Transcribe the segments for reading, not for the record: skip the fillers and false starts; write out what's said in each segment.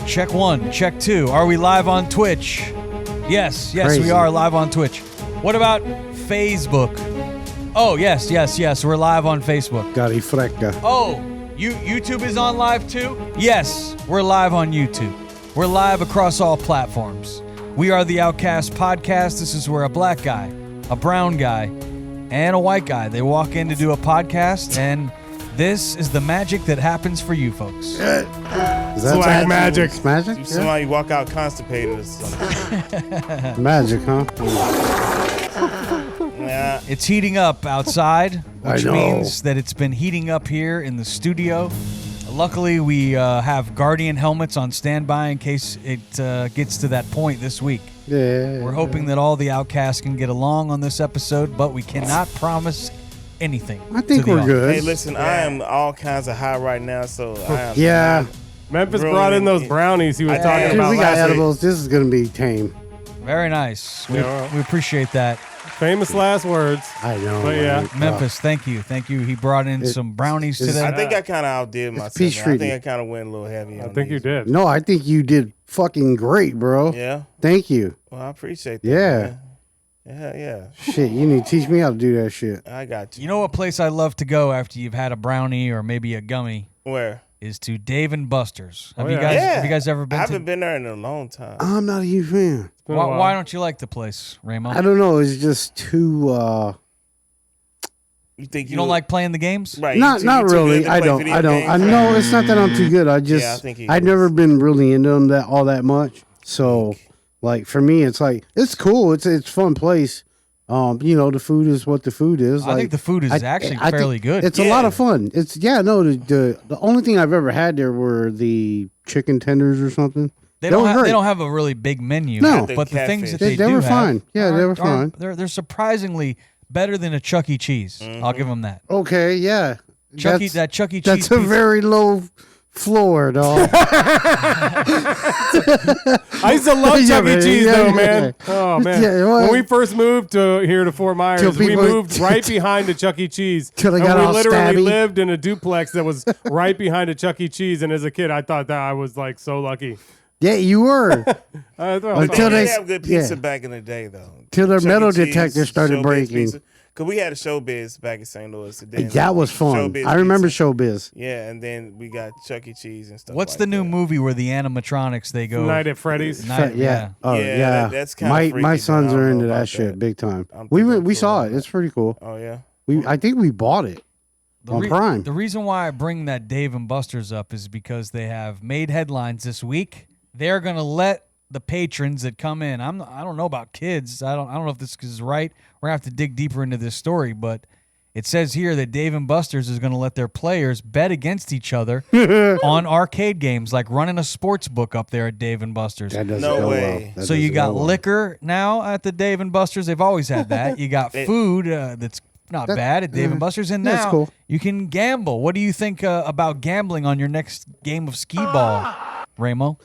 Check 1, check 2. Are we live on Twitch? Yes, Crazy. we are live on Twitch. What about Facebook? Oh, yes, we're live on Facebook. Gary Frecca. Oh, YouTube is on live too? Yes, we're live on YouTube. We're live across all platforms. We are the Outcast Podcast. This is where a black guy, a brown guy, and a white guy, they walk in to do a podcast, and this is the magic that happens for you folks. Is that Black magic. It's magic? You somebody walk out constipated or something. Magic, huh? Yeah. It's heating up outside, which I know. means that it's been heating up here in the studio. Luckily, we have Guardian helmets on standby in case it gets to that point this week. Yeah. We're hoping that all the outcasts can get along on this episode, but we cannot promise anything. I think to the we're audience. good. Hey, listen, I am all kinds of high right now, so I am. Yeah. Memphis brought in those brownies he was talking Dude, about we got last week. edibles. This is going to be tame. Very nice. We Yeah. appreciate that. Famous last words. I know. But yeah. right? Memphis, thank you. He brought in some brownies it's- today. I think I kind of outdid myself. peach man. I treaty. think I kind of went a little heavy. I on think you these. did. No, I think you did fucking great, bro. Yeah. Thank you. Well, I appreciate that. Yeah. Man. Yeah. Shit, you need to teach me how to do that shit. I got you. You know what place I love to go after you've had a brownie or maybe a gummy Where? is to Dave and Buster's. Have Oh, you yeah. guys Yeah. have you guys ever I been haven't to? been there in a long time. I'm not a huge fan. It's been a while. Why don't you like the place, Ramo? I don't know. It's just too. You think You don't like playing the games? Right. Not you too good really. to I play don't. video I don't. games? I know it's not that I'm too good. I just. I think he I've is. never been really into them all that much. So, like for me, it's like it's cool. It's a fun place. The food is what the food is. I think the food is actually I think fairly good. It's a lot of fun. It's the only thing I've ever had there were the chicken tenders or something. They were don't great. have a really big menu. No. but the things that They they, do were have fine. Yeah, they were fine. They're surprisingly better than a Chuck E. Cheese. I'll give them that. Okay, yeah. Chuck E. Cheese. That's a pizza. very low floor, dog. I used to love Yeah, Chuck E. man. Cheese, Yeah, though, yeah. man. Oh, man. Yeah, well- when we first moved here to Fort Myers, Till we people- moved right behind the Chuck E. Cheese. Till they and got we all literally stabby. lived in a duplex that was right behind a Chuck E. Cheese. And as a kid, I thought that I was like so lucky. Yeah, you were. I thought, Until They they- did have good pizza yeah. back in the day, though. Till their Chuck E. metal Cheese, detector started Showbiz breaking. pizza. Cause we had a Showbiz back in St. Louis. and then, That was fun. Showbiz I remember pizza. Showbiz. Yeah, and then we got Chuck E. Cheese and stuff. What's like the new that. movie where the animatronics they go? Night at Freddy's. Yeah. Oh Yeah, yeah. that's kinda my freaky, sons though. I are don't into know that about shit that. big time. I'm We thinking went. We cool saw about it. It's pretty cool. Oh yeah. I think we bought it on Prime. The reason why I bring that Dave and Buster's up is because they have made headlines this week. They're gonna let the patrons that come in. I don't know about kids. I don't know if this is right. We're gonna have to dig deeper into this story, but it says here that Dave and Buster's is going to let their players bet against each other on arcade games, like running a sports book up there at Dave and Buster's. That doesn't No go way. well. That So you doesn't got go well. liquor now at the Dave and Buster's. They've always had that. You got food that's not bad at Dave and Buster's, and that's now cool. you can gamble. What do you think about gambling on your next game of skee ball, Ramo?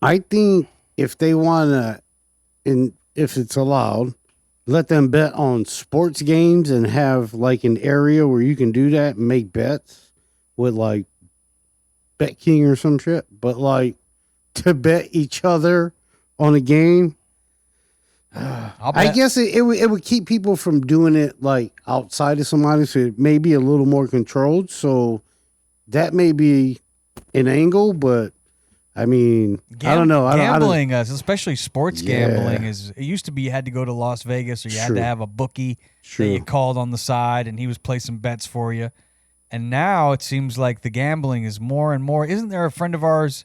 I think if they want to, and if it's allowed, let them bet on sports games and have like an area where you can do that and make bets with like Bet King or some shit. But like to bet each other on a game, I'll I bet. guess it would keep people from doing it like outside of somebody, so it may be a little more controlled. So that may be an angle, but I mean, I don't know. Gambling, especially sports Yeah. gambling, it used to be you had to go to Las Vegas or you had True. to have a bookie True. that you called on the side and he was placing bets for you. And now it seems like the gambling is more and more. Isn't there a friend of ours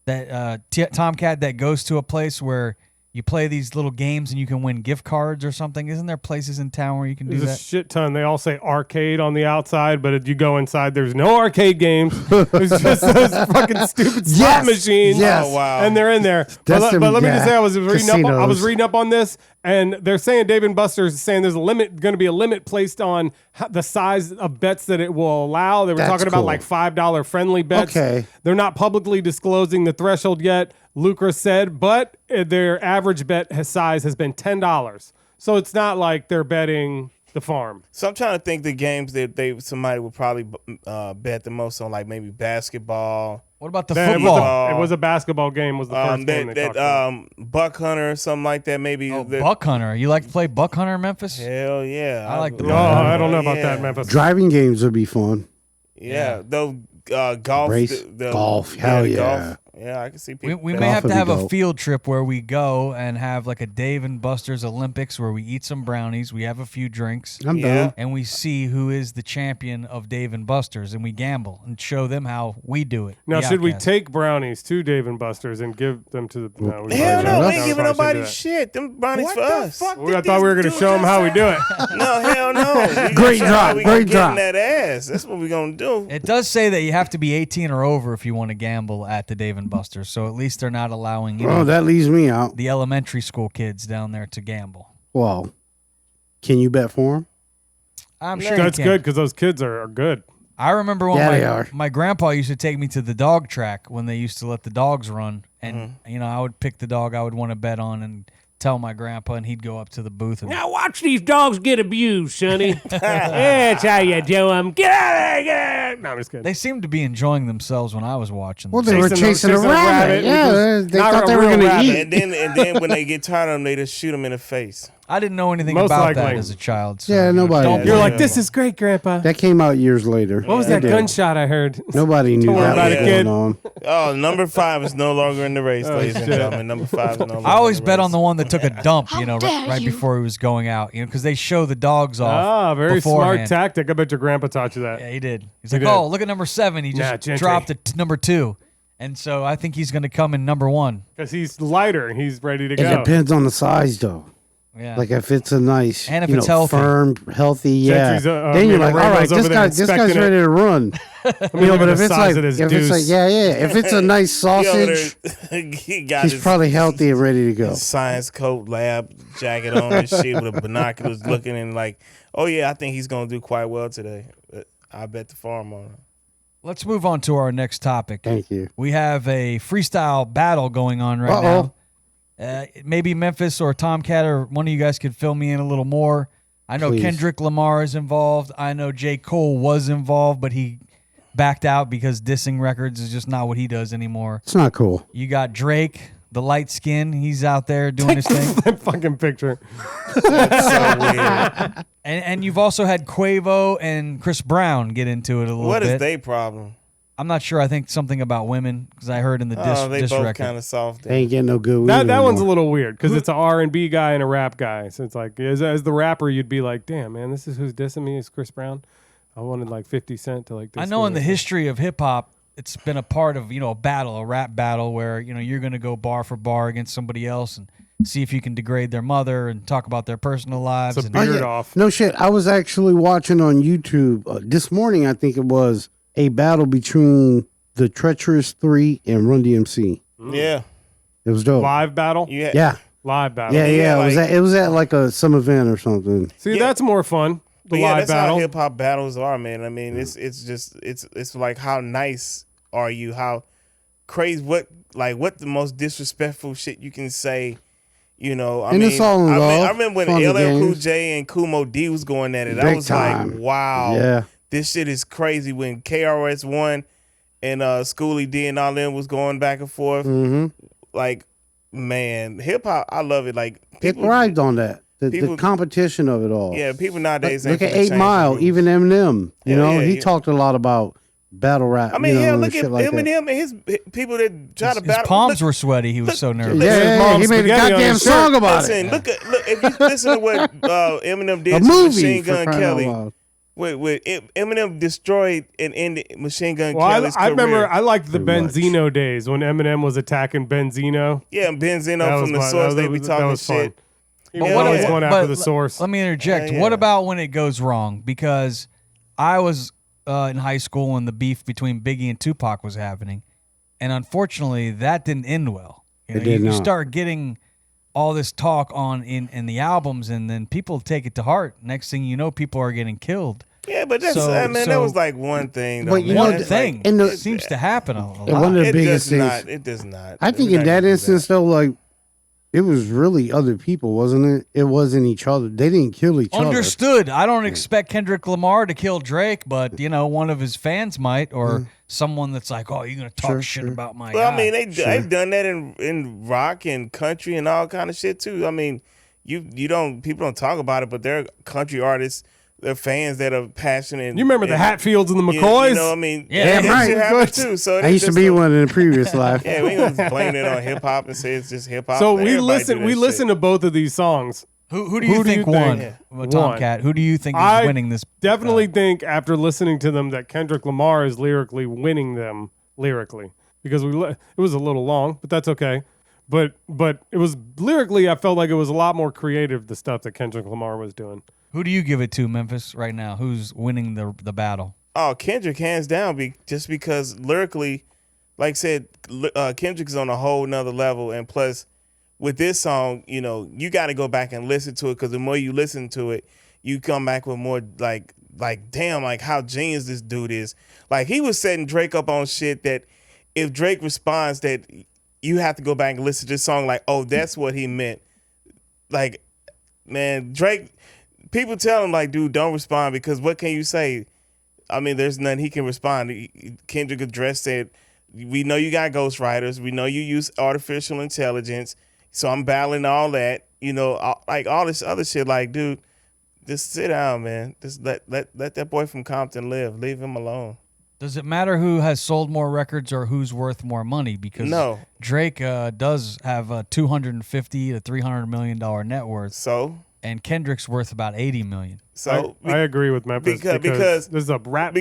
that Tomcat that goes to a place where you play these little games and you can win gift cards or something? Isn't there places in town where you can do There's a that? shit ton. They all say arcade on the outside, but if you go inside, there's no arcade games. There's just those fucking stupid slot Yes. machines. Yes. Oh wow. And they're in there. That's But let me them, just say, yeah. I was Casinos. reading up on this, and they're saying Dave and Buster's is saying there's going to be a limit placed on the size of bets that it will allow. They were That's talking about cool. like $5 friendly bets. Okay. They're not publicly disclosing the threshold yet, Lucra said, but their average bet size has been $10. So it's not like they're betting the farm. So I'm trying to think the games that somebody would probably bet the most on, like maybe basketball. What about the Then football? It was a basketball game. Was the first game they talked about. Buck Hunter or something like that. Maybe Buck Hunter. You like to play Buck Hunter in Memphis? Hell yeah, I like the. I don't know about that, Memphis. Driving games would be fun. Yeah, those golf, golf, hell yeah. Golf. Yeah, I can see people. We may have to have a field trip where we go and have like a Dave and Buster's Olympics where we eat some brownies, we have a few drinks, I'm down. and we see who is the champion of Dave and Buster's, and we gamble and show them how we do it. Now, should we Outcast. take brownies to Dave and Buster's and give them to the? No, Hell no, we ain't giving nobody shit. Them brownies for us. I thought we were going to show them how we do it. No, hell no. Great drop, great drop. That ass. That's what we gonna do. It does say that you have to be 18 or over if you want to gamble at the Dave and Buster's, so at least they're not allowing that leaves me out. the elementary school kids down there to gamble. Well, can you bet for them? I'm sure That's you can. good because those kids are good. I remember when Yeah, they are. my grandpa used to take me to the dog track when they used to let the dogs run, and I would pick the dog I would want to bet on and tell my grandpa, and he'd go up to the booth and Now watch these dogs get abused, Sonny. That's how you do them. Get out of there, get out of there. No, I'm just kidding. they seemed to be enjoying themselves when I was watching. Well, them. they were chasing a rabbit. Yeah, they not thought a they were real going to rabbit. eat. And then when they get tired of them, they just shoot them in the face. I didn't know anything Most about that likely. as a child. So, Yeah, nobody Don't did. You're blame like, this is great, Grandpa. That came out years later. What was It that did. gunshot I heard? Nobody knew Don't worry that about was it, going kid. on. Oh, number 5 is no longer in the race, ladies and shit. gentlemen. Number 5 is no longer. I always in the bet race. on the one that took a dump, dare right you. before he was going out, because they show the dogs off. Very beforehand. smart tactic. I bet your grandpa taught you that. Yeah, he did. He's He like, did. oh, look at number 7. He Nah, just gentry. dropped it number 2. And so I think he's going to come in number 1. Because he's lighter and he's ready to It go. depends on the size, though. Yeah. Like if it's a nice, And if it's healthy. firm, healthy, yeah. Gentry's, Then you're like, all right, Rainbow's over there this guy's inspecting ready to run. Let me look But at if the it's size like, of this if it's like, deuce. if it's a nice He over sausage, there- he got he's his probably healthy and ready to go. science coat, lab jacket on and shit with a binoculars looking and like, oh yeah, I think he's gonna do quite well today. I bet the farm on him. Let's move on to our next topic. Thank you. We have a freestyle battle going on right now. Maybe Memphis or Tomcat or one of you guys could fill me in a little more. I know Please. Kendrick Lamar is involved. I know J. Cole was involved, but he backed out because dissing records is just not what he does anymore. It's not cool. You got Drake, the light skin. He's out there doing his thing. That fucking picture. That's so weird. And you've also had Quavo and Chris Brown get into it a little What bit. is their problem? I'm not sure. I think something about women because I heard in the They diss both record. kind of soft. They ain't getting no good weed That one's a anymore. little weird because it's an R&B guy and a rap guy. So it's like, as the rapper, you'd be like, damn, man, this is who's dissing me is Chris Brown. I wanted like 50 Cent to like diss I know me. in the history of hip hop, it's been a part of a battle, a rap battle, where you're going to go bar for bar against somebody else and see if you can degrade their mother and talk about their personal lives. It's a And beard off. No shit. I was actually watching on YouTube this morning. I think it was a battle between the Treacherous 3 and Run DMC. Yeah. It was dope. Live battle? Yeah. Live battle. Yeah. Yeah, It was at like some event or something. See, Yeah. that's more fun. The But yeah, live that's battle. how hip hop battles are, man. I mean, it's like how nice are you? How crazy? What the most disrespectful shit you can say? I And mean, it's all in I love, remember when fun and LL Cool games. J and Kumo D was going at it. I Big was time. like, wow, Yeah. this shit is crazy. When KRS One and Schoolie D and all them was going back and forth, Mm-hmm. like, man, hip hop, I love it. Like It people, thrived on that. The people- competition of it all. yeah, people nowadays Look ain't at finna 8 change Mile, the rules. even Eminem. Yeah, He yeah. talked a lot about battle rap. I mean, and look at shit like that. Eminem and his people that try to his battle. palms look, were sweaty. He was so nervous. Yeah, Mom he made a spaghetti on goddamn his shirt. song about Listen, it. look if you listen to what Eminem did A to movie Machine for Gun crying out Kelly. loud. With Eminem destroyed and ended Machine Gun Well, Kelly's I remember career. I liked the Pretty much. Benzino days when Eminem was attacking Benzino. Yeah, Benzino That was from the fun. source. They be that talking was fun. shit. He But was what- always yeah. going But after the source. Let me interject. Yeah, What yeah. about when it goes wrong? Because I was in high school when the beef between Biggie and Tupac was happening, and unfortunately, that didn't end well. It did you not. start getting all this talk in the albums, and then people take it to heart. Next thing you know, people are getting killed. Yeah, but that's So- that so- was like one thing. Though, But you man. know, One That's thing like- in the- it seems to happen a lot. And one of the it biggest does things. not. It does not. I think We're in not that gonna do instance, though, like it was really other people, wasn't it? It wasn't each other. They didn't kill each other. Understood. I don't expect Kendrick Lamar to kill Drake, but one of his fans might, or someone that's like, "Oh, you're gonna talk shit about my Well, guy." I mean, they've done that in rock and country and all kind of shit too. I mean, people don't talk about it, but there are country artists, they're fans that are passionate. You remember the Hatfields and the McCoys? I mean, Yeah, that right. shit happened too. So I used to be one in a previous life. Yeah, we ain't gonna blame it on hip hop and say it's just hip hop. So we listen to both of these songs. Who do you think won? Well, Tomcat. Who do you think is winning this? Definitely think after listening to them that Kendrick Lamar is lyrically winning them because it was a little long, but that's okay. But it was lyrically, I felt like it was a lot more creative, the stuff that Kendrick Lamar was doing. Who do you give it to, Memphis, right now? Who's winning the battle? Oh, Kendrick, hands down, just because lyrically, like I said, Kendrick's on a whole nother level. And plus, with this song, you got to go back and listen to it, because the more you listen to it, you come back with more like damn, like how genius this dude is. Like, he was setting Drake up on shit that if Drake responds, that you have to go back and listen to this song like, oh, that's what he meant. Like, man, Drake... People tell him, like, dude, don't respond, because what can you say? I mean, there's nothing he can respond. Kendrick addressed it. We know you got ghostwriters. We know you use artificial intelligence. So I'm battling all that. Like all this other shit. Like, dude, just sit down, man. Just let that boy from Compton live. Leave him alone. Does it matter who has sold more records or who's worth more money? Because Drake does have a $250 to $300 million net worth. So... And Kendrick's worth about $80 million. So I agree with Memphis because there's a rap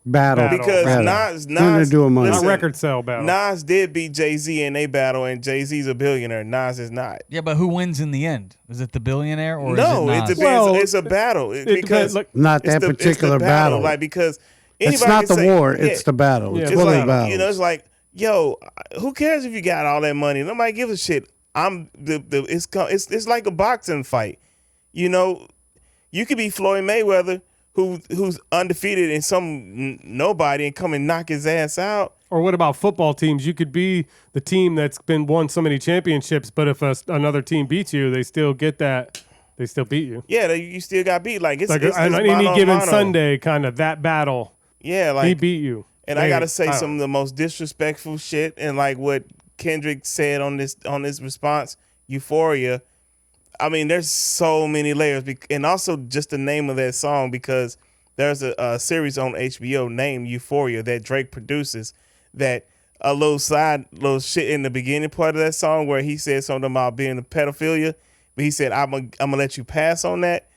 battle. Because Nas do a money. Not record sale battle. Nas did beat Jay-Z in a battle, and Jay-Z's a billionaire. Nas is not. Yeah, but who wins in the end? Is it the billionaire or no? is it Nas? It depends. It's a battle. Depends. Not that particular battle. Like, because it's not the war. It's the battle. It's one of the battles. It's like, yo, who cares if you got all that money? Nobody gives a shit. It's like a boxing fight. You could be Floyd Mayweather, who's undefeated and some nobody, and come and knock his ass out. Or what about football teams? You could be the team that's been won so many championships, but if another team beats you, they still get that. They still beat you. Yeah, you still got beat. Like, it's any given Sunday, kind of that battle. Yeah, like, he beat you. And I gotta say some of the most disrespectful shit, and like what Kendrick said on this response, Euphoria. I mean, there's so many layers, and also just the name of that song, because there's a series on HBO named Euphoria that Drake produces. That a little shit in the beginning part of that song where he said something about being a pedophilia, but he said, I'm gonna let you pass on that,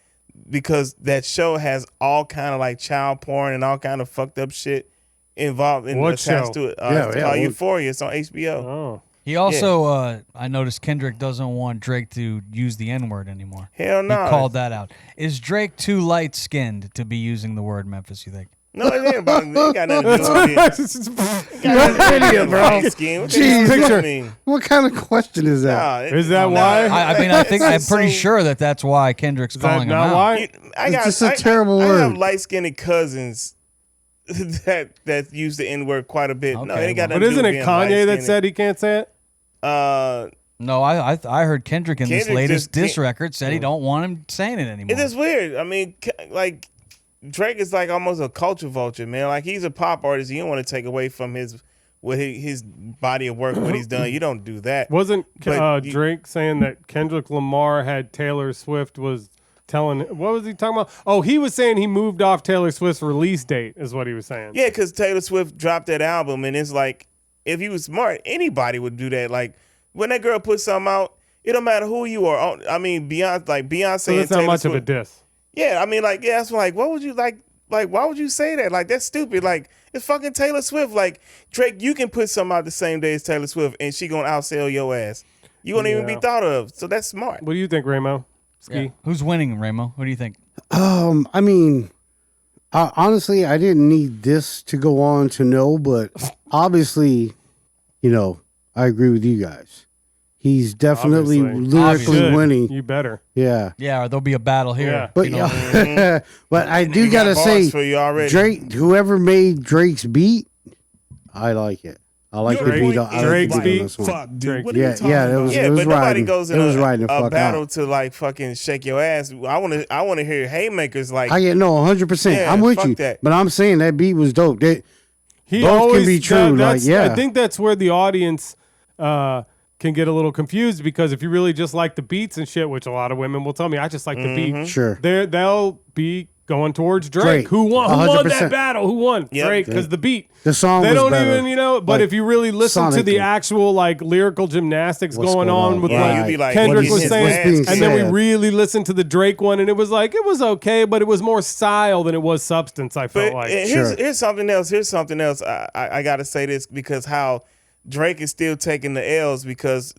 because that show has all kind of like child porn and all kind of fucked up shit involved and attached to it. It's called Euphoria. It's on HBO. Oh. He also, I noticed Kendrick doesn't want Drake to use the N-word anymore. Hell no. He called that out. Is Drake too light-skinned to be using the word Memphis, you think? No, it ain't about it. Ain't got nothing to do with it. Jeez, what kind of question is that? Is that why? I'm pretty sure that's why Kendrick's calling him out. Why? It's just a terrible word. I have light-skinned cousins that use the N-word quite a bit. Okay, no, it ain't got nothing but to do isn't with it being Kanye that light-skinned. said he can't say it? No, I heard Kendrick in this Kendrick latest just diss record said he don't want him saying it anymore. It is weird. I mean, like, Drake is like almost a culture vulture, man. Like, he's a pop artist. You don't want to take away from his body of work, what he's done. You don't do that. Wasn't Drake saying that Kendrick Lamar had Taylor Swift was telling, what was he talking about? Oh, he was saying he moved off Taylor Swift's release date is what he was saying. Yeah, because Taylor Swift dropped that album, and it's like, if he was smart, anybody would do that. Like, when that girl puts something out, it don't matter who you are. I mean, Beyonce. So that's not much of a diss. Yeah, I mean, like, yeah, that's like, what would you like? Like, why would you say that? Like, that's stupid. Like, it's fucking Taylor Swift. Like, Drake, you can put something out the same day as Taylor Swift, and she gonna outsell your ass. You won't even be thought of. So that's smart. What do you think, Ramo? Ski? Yeah. Who's winning, Ramo? What do you think? I mean, honestly, I didn't need this to go on to know, but obviously, I agree with you guys. He's definitely lyrically winning. You better. Yeah. Yeah, or there'll be a battle here. Yeah. But but I do gotta say, for you already. Drake, whoever made Drake's beat, I like it. I like the Drake- beat. I like the Drake's beat on beat. this one. Fuck, dude. Drake. What are you Yeah, talking yeah, about? it was Yeah, but nobody riding. goes It in was riding the a fuck battle out. to like fucking shake your ass. I want to hear haymakers like. I get no 100%. Yeah, I'm with fuck you, that. but I'm saying that beat was dope. He Both can always be true, that's- like, yeah. I think that's where the audience can get a little confused because if you really just like the beats and shit, which a lot of women will tell me, I just like the beat. Sure. They'll be going towards Drake. Drake. Who won? Who won 100%. that battle? Who won? Yep. Drake, because the beat. The song They was don't better. even, but Like, if you really listen to the sonically. actual like lyrical gymnastics What's going on with Yeah, what you'd be like, Kendrick what was is saying, his being ass and then we said? really listened to the Drake one, and it was okay, but it was more style than it was substance. I felt But like. here's something else. Here's something else. I got to say this because how Drake is still taking the L's because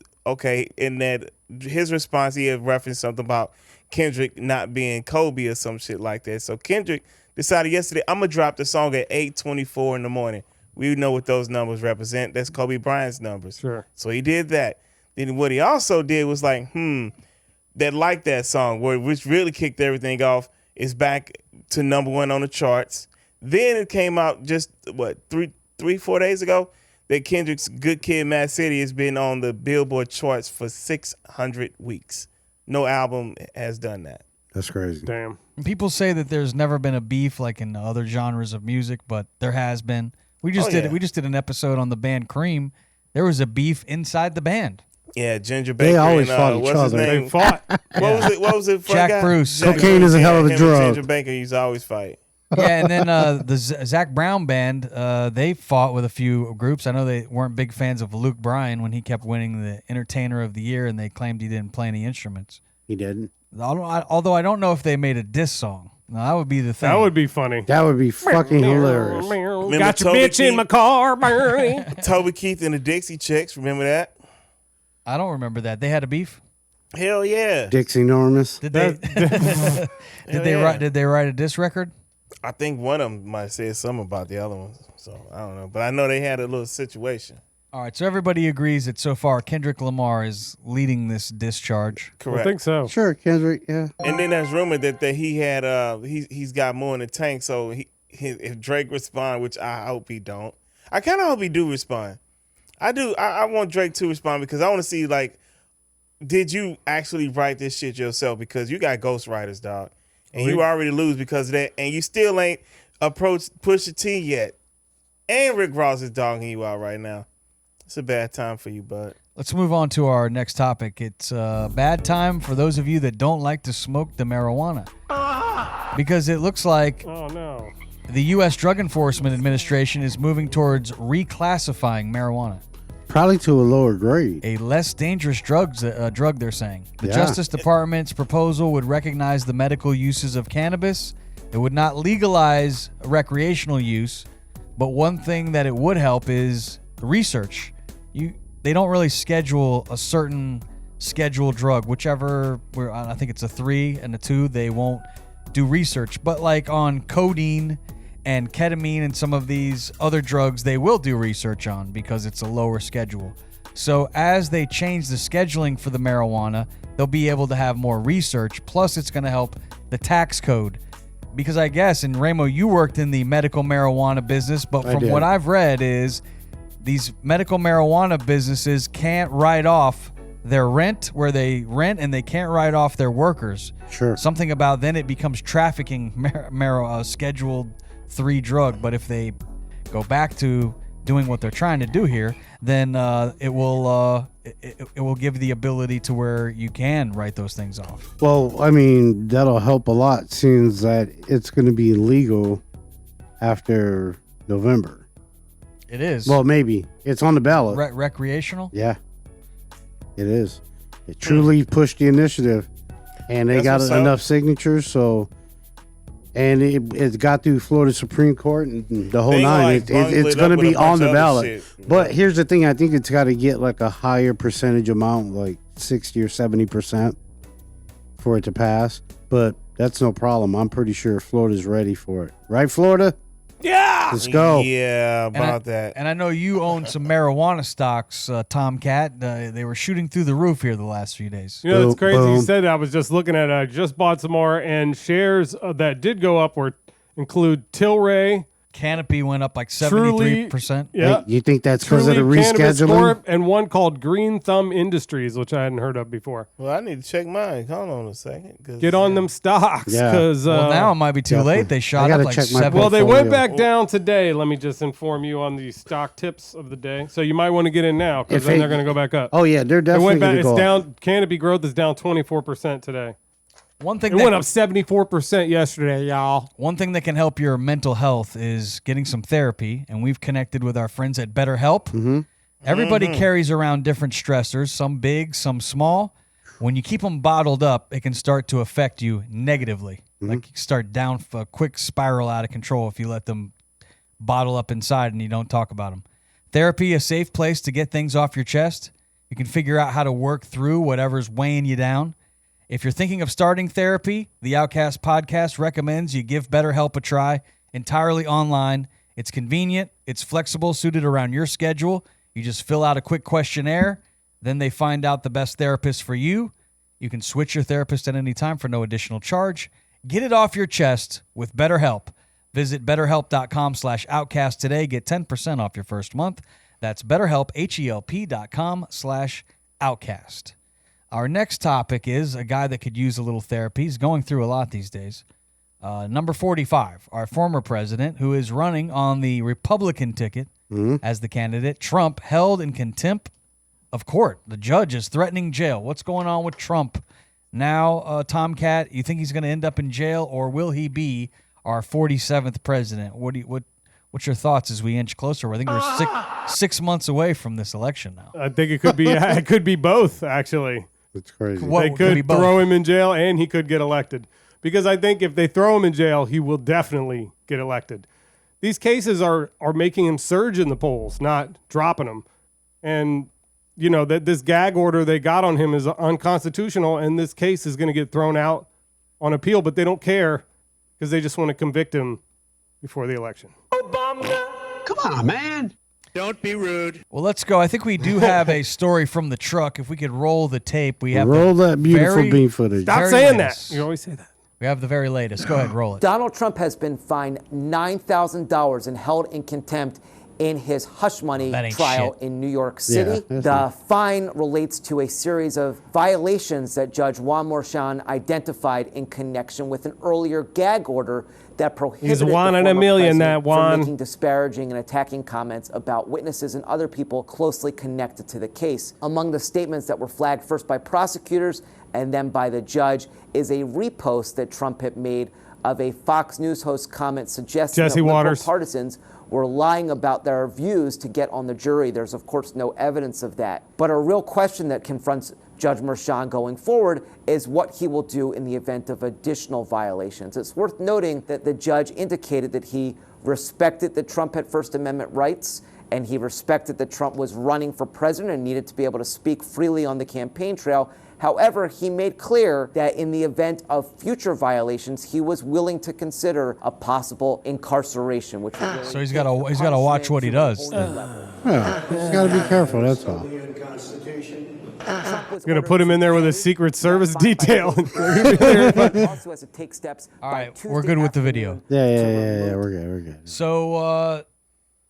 in that his response he had referenced something about Kendrick not being Kobe or some shit like that. So Kendrick decided yesterday I'm gonna drop the song at 8:24 in the morning. We know what those numbers represent. That's Kobe Bryant's numbers. Sure. So he did that. Then what he also did was like, that like that song, which really kicked everything off, is back to #1 on the charts. Then it came out just 4 days ago that Kendrick's Good Kid, Mad City has been on the Billboard charts for 600 weeks. No album has done that. That's crazy. Damn. People say that there's never been a beef like in other genres of music, but there has been. We just did yeah. we just did an episode on the band Cream. There was a beef inside the band. Yeah, Ginger Baker. They always and, fought each what's his other. name? They fought. What was it? For Jack a guy? Bruce. Cocaine is a hell of a him and drug. Ginger Baker used to always fight. Yeah, and then the Zach Brown band, they fought with a few groups. I know they weren't big fans of Luke Bryan when he kept winning the Entertainer of the Year, and they claimed he didn't play any instruments. He didn't. Although I don't know if they made a diss song. Now, that would be the thing. That would be funny. That would be fucking hilarious. Got your Toby bitch in Keith? my car, Bernie. Toby Keith and the Dixie Chicks. Remember that? I don't remember that. They had a beef. Hell yeah. Dixie Enormous. Did they? Did they write a diss record? I think one of them might have said something about the other ones. So I don't know. But I know they had a little situation. All right, so everybody agrees that so far Kendrick Lamar is leading this discharge. Correct. I think so. Sure, Kendrick. Yeah. And then there's rumor that he had he's got more in the tank. So if Drake respond, which I hope he don't, I kind of hope he do respond. I do. I want Drake to respond because I want to see like, did you actually write this shit yourself? Because you got ghostwriters, dog, and you already lose because of that, and you still ain't approached Pusha T yet, and Rick Ross is dogging you out right now. It's a bad time for you, bud. Let's move on to our next topic. It's a bad time for those of you that don't like to smoke the marijuana. Because it looks like Oh, no. the U.S. Drug Enforcement Administration is moving towards reclassifying marijuana. Probably to a lower grade. A less dangerous drug, they're saying. The Yeah. Justice Department's proposal would recognize the medical uses of cannabis. It would not legalize recreational use, but one thing that it would help is research. They don't really schedule a certain scheduled drug, whichever, I think it's a 3 and a 2, they won't do research. But like on codeine and ketamine and some of these other drugs, they will do research on because it's a lower schedule. So as they change the scheduling for the marijuana, they'll be able to have more research. Plus, it's going to help the tax code. Because I guess, and Ramo, you worked in the medical marijuana business, but I from did. what I've read is these medical marijuana businesses can't write off their rent where they rent, and they can't write off their workers. Sure. Something about then it becomes trafficking scheduled 3 drug. But if they go back to doing what they're trying to do here, then it will give the ability to where you can write those things off. Well, I mean, that'll help a lot since that it's going to be legal after November. It is. Well, maybe. It's on the ballot. Recreational? Yeah, it is. It truly pushed the initiative, and they That's got what's up. enough signatures. So, and it got through Florida Supreme Court and the whole They nine. like bungle It's it going to up with be a bunch on the of other ballot. shit. But here's the thing: I think it's got to get like a higher percentage amount, like 60 or 70%, for it to pass. But that's no problem. I'm pretty sure Florida's ready for it, right, Florida? Yeah. Let's go. Yeah, about that. And I know you own some marijuana stocks, Tomcat. They were shooting through the roof here the last few days. You know, it's Boom, crazy. You boom. said I was just looking at I just bought some more, and shares that did go up include Tilray, Canopy went up like 73%. Yeah. You think that's because of the Truly Cannabis rescheduling? Corp, and one called Green Thumb Industries, which I hadn't heard of before. Well, I need to check mine. Hold on a second. Get on them stocks, Yeah. because Well, now it might be too definitely. late. They I shot gotta up like check my 7. well, they went portfolio. back down today. Let me just inform you on the stock tips of the day. So you might want to get in now, because If then it- they're going to go back up. Oh yeah, they're It definitely went back. going to It's go up. down. Canopy growth is down 24% today. One thing It that went up 74% yesterday, y'all. One thing that can help your mental health is getting some therapy, and we've connected with our friends at BetterHelp. Mm-hmm. Everybody carries around different stressors, some big, some small. When you keep them bottled up, it can start to affect you negatively. Like you start down a quick spiral out of control if you let them bottle up inside and you don't talk about them. Therapy, a safe place to get things off your chest. You can figure out how to work through whatever's weighing you down. If you're thinking of starting therapy, the Outcast Podcast recommends you give BetterHelp a try, entirely online. It's convenient, it's flexible, suited around your schedule. You just fill out a quick questionnaire, then they find out the best therapist for you. You can switch your therapist at any time for no additional charge. Get it off your chest with BetterHelp. Visit betterhelp.com/outcast today. Get 10% off your first month. That's BetterHelp, HELP.com/outcast. Our next topic is a guy that could use a little therapy. He's going through a lot these days. Number 45, our former president, who is running on the Republican ticket as the candidate. Trump held in contempt of court. The judge is threatening jail. What's going on with Trump? Now, Tomcat, you think he's going to end up in jail, or will he be our 47th president? What's your thoughts as we inch closer? I think we're 6 months away from this election now. I think it could be. It could be both, actually. It's crazy. What They could be could both? throw him in jail, and he could get elected. Because I think if they throw him in jail, he will definitely get elected. These cases are making him surge in the polls, not dropping him. And you know that this gag order they got on him is unconstitutional, and this case is going to get thrown out on appeal. But they don't care because they just want to convict him before the election. Come on, man. Don't be rude. Well, let's go. I think we do have a story from the truck. If we could roll the tape, we have Roll the that beautiful very- bean footage. Stop Very saying latest. that. You always say that. We have the very latest. Go ahead, roll it. Donald Trump has been fined $9,000 and held in contempt in his hush money That ain't trial shit. in New York City. that's The fine relates to a series of violations that Judge Juan Morchan identified in connection with an earlier gag order that prohibited one the in a former million, president that Juan. from making disparaging and attacking comments about witnesses and other people closely connected to the case. Among the statements that were flagged first by prosecutors and then by the judge is a repost that Trump had made of a Fox News host comment suggesting Jesse that liberal Waters. partisans were lying about their views to get on the jury. There's, of course, no evidence of that. But a real question that confronts Judge Merchan going forward is what he will do in the event of additional violations. It's worth noting that the judge indicated that he respected that Trump had First Amendment rights, and he respected that Trump was running for president and needed to be able to speak freely on the campaign trail. However, he made clear that in the event of future violations, he was willing to consider a possible incarceration, which would really So he's take gotta the watch what he punishment does. to a whole new level. Yeah, just got to be careful. That's all. Trump was Gonna ordered put him in there with a to Secret Service by the detail. also has to take steps. All by right, Tuesday we're good with the video. afternoon Yeah, to yeah. remove We're good.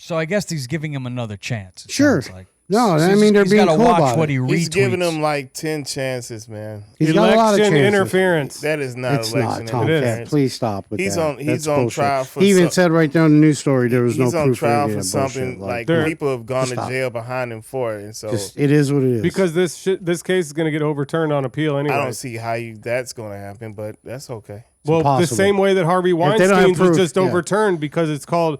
So I guess he's giving him another chance. It Sure. sounds like. No, I He's- mean, they're he's being gotta cool watch about what it. he retweets. He's giving him like 10 chances, man. He's got a lot of Election chances. interference. That is not It's election not, Tom. interference. Please stop with He's that. on- he's That's on bullshit. trial for He even some- said right there in the news story there was He's no on proof trial of any for of that something bullshit. like There- people have gone to Stop. jail behind him for it, and so Just, it is what it is. Because this case is going to get overturned on appeal anyway. I don't see how that's going to happen, but that's okay. Well, the impossible. same way that Harvey they don't have Weinstein's was proof, just yeah. overturned because it's called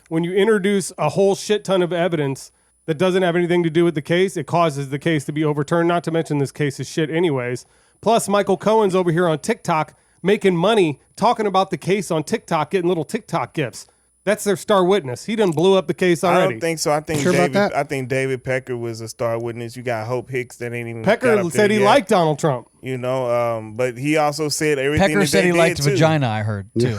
when you introduce a whole shit ton of evidence that doesn't have anything to do with the case, it causes the case to be overturned. Not to mention this case is shit anyways. Plus, Michael Cohen's over here on TikTok making money talking about the case on TikTok, getting little TikTok gifts. That's their star witness. He done blew up the case I already. don't think so. I think Sure about David. that? I think David Pecker was a star witness. You got Hope Hicks that ain't even. Pecker got up said there he yet, liked Donald Trump. You know, but he also said everything. Pecker that said they he did liked too. vagina, I heard, too.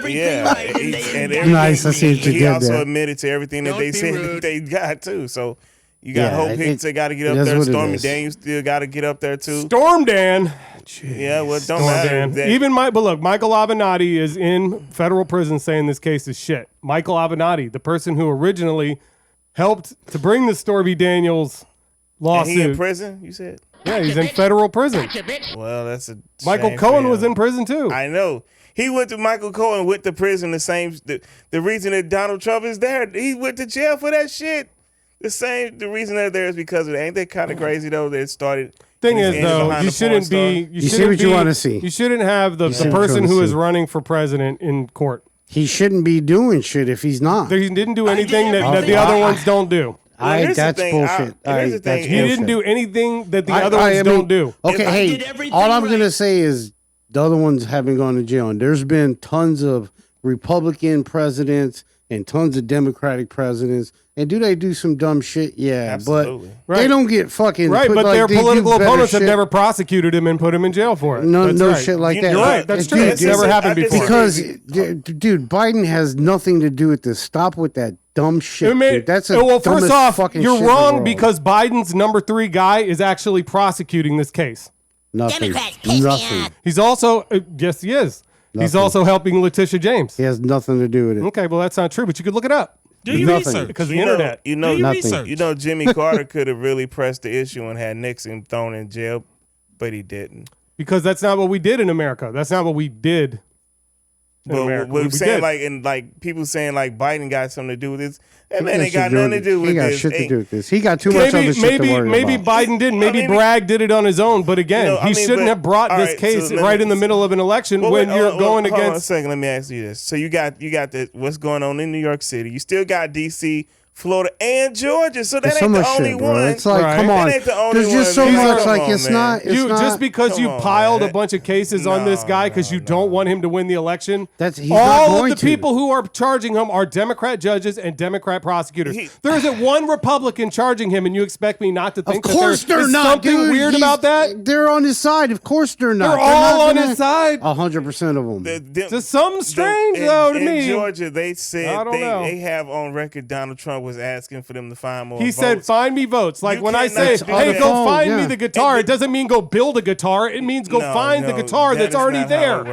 Yeah, and everything- Nice, I see what you he did also there. admitted to everything that Don't they be said rude. that they got too. So You got Hope Hicks that got to get up there. Stormy is. Daniels still got to get up there too. Storm Dan. Jeez. Yeah, well, it don't matter. Even but look, Michael Avenatti is in federal prison saying this case is shit. Michael Avenatti, the person who originally helped to bring the Stormy Daniels lawsuit. And he in prison, you said? Yeah, he's in federal prison. Well, that's a Michael shame Cohen for was him. in prison too. I know. He went to Michael Cohen with the prison the reason that Donald Trump is there, he went to jail for that shit. The reason they're there is because of it. Ain't that kind of crazy though that it started? Thing is though, you shouldn't be. You see what you want to see. You shouldn't have the person who is running for president in court. He shouldn't be doing shit if he's not. He didn't do anything that the other ones don't do. That's bullshit. He didn't do anything that the other ones don't do. Okay, hey, all I'm gonna say is the other ones haven't gone to jail, and there's been tons of Republican presidents and tons of Democratic presidents. And do they do some dumb shit? Yeah, absolutely. But they don't get fucking but like, their political opponents have shit. never prosecuted him and put him in jail for it. No, That's shit like that. You're right. That's true. Dude, It's never happened before. Because, dude, Biden has nothing to do with this. Stop with that dumb shit. Dude. That's first off, fucking you're shit in the wrong world. because Biden's number 3 guy is actually prosecuting this case. Nothing. He's also yes, he is. He's also helping Letitia James. He has nothing to do with it. Okay, well that's not true, but you could look it up. Do your research. Because the internet. You know, nothing. You know, Jimmy Carter could have really pressed the issue and had Nixon thrown in jail, but he didn't. Because that's not what we did in America. That's not what we did. But we're saying people saying like Biden got something to do with this. That man ain't got nothing to do with this. He got this. shit to do with this. He got too much other shit to worry maybe about. Biden didn't. Maybe Bragg did it on his own. But again, he shouldn't have brought this case right in the middle of an election when you're going against. Hold on a second. Let me ask you this. So you got what's going on in New York City. You still got D.C., Florida, and Georgia. So that ain't the only one. It's like, come on. That ain't the only There's just so one. much. Come Like, on, it's man. not. It's not. Just because you piled a bunch of cases on this guy because you don't want him to win the election. He's not all going of the people who are charging him are Democrat judges and Democrat prosecutors. There isn't one Republican charging him, and you expect me not to think Of course that there they're is not, something dude. weird about that? They're on his side. Of course they're not. They're all on his side. 100% of them. Just something strange, though, to in me. In Georgia, they said I don't know. they have on record Donald Trump was asking for them to find more votes. He said, find me votes. Like You when I cannot say, do hey, that. go find Yeah. me the guitar, it doesn't mean go build a guitar. It means go find the guitar that's already there.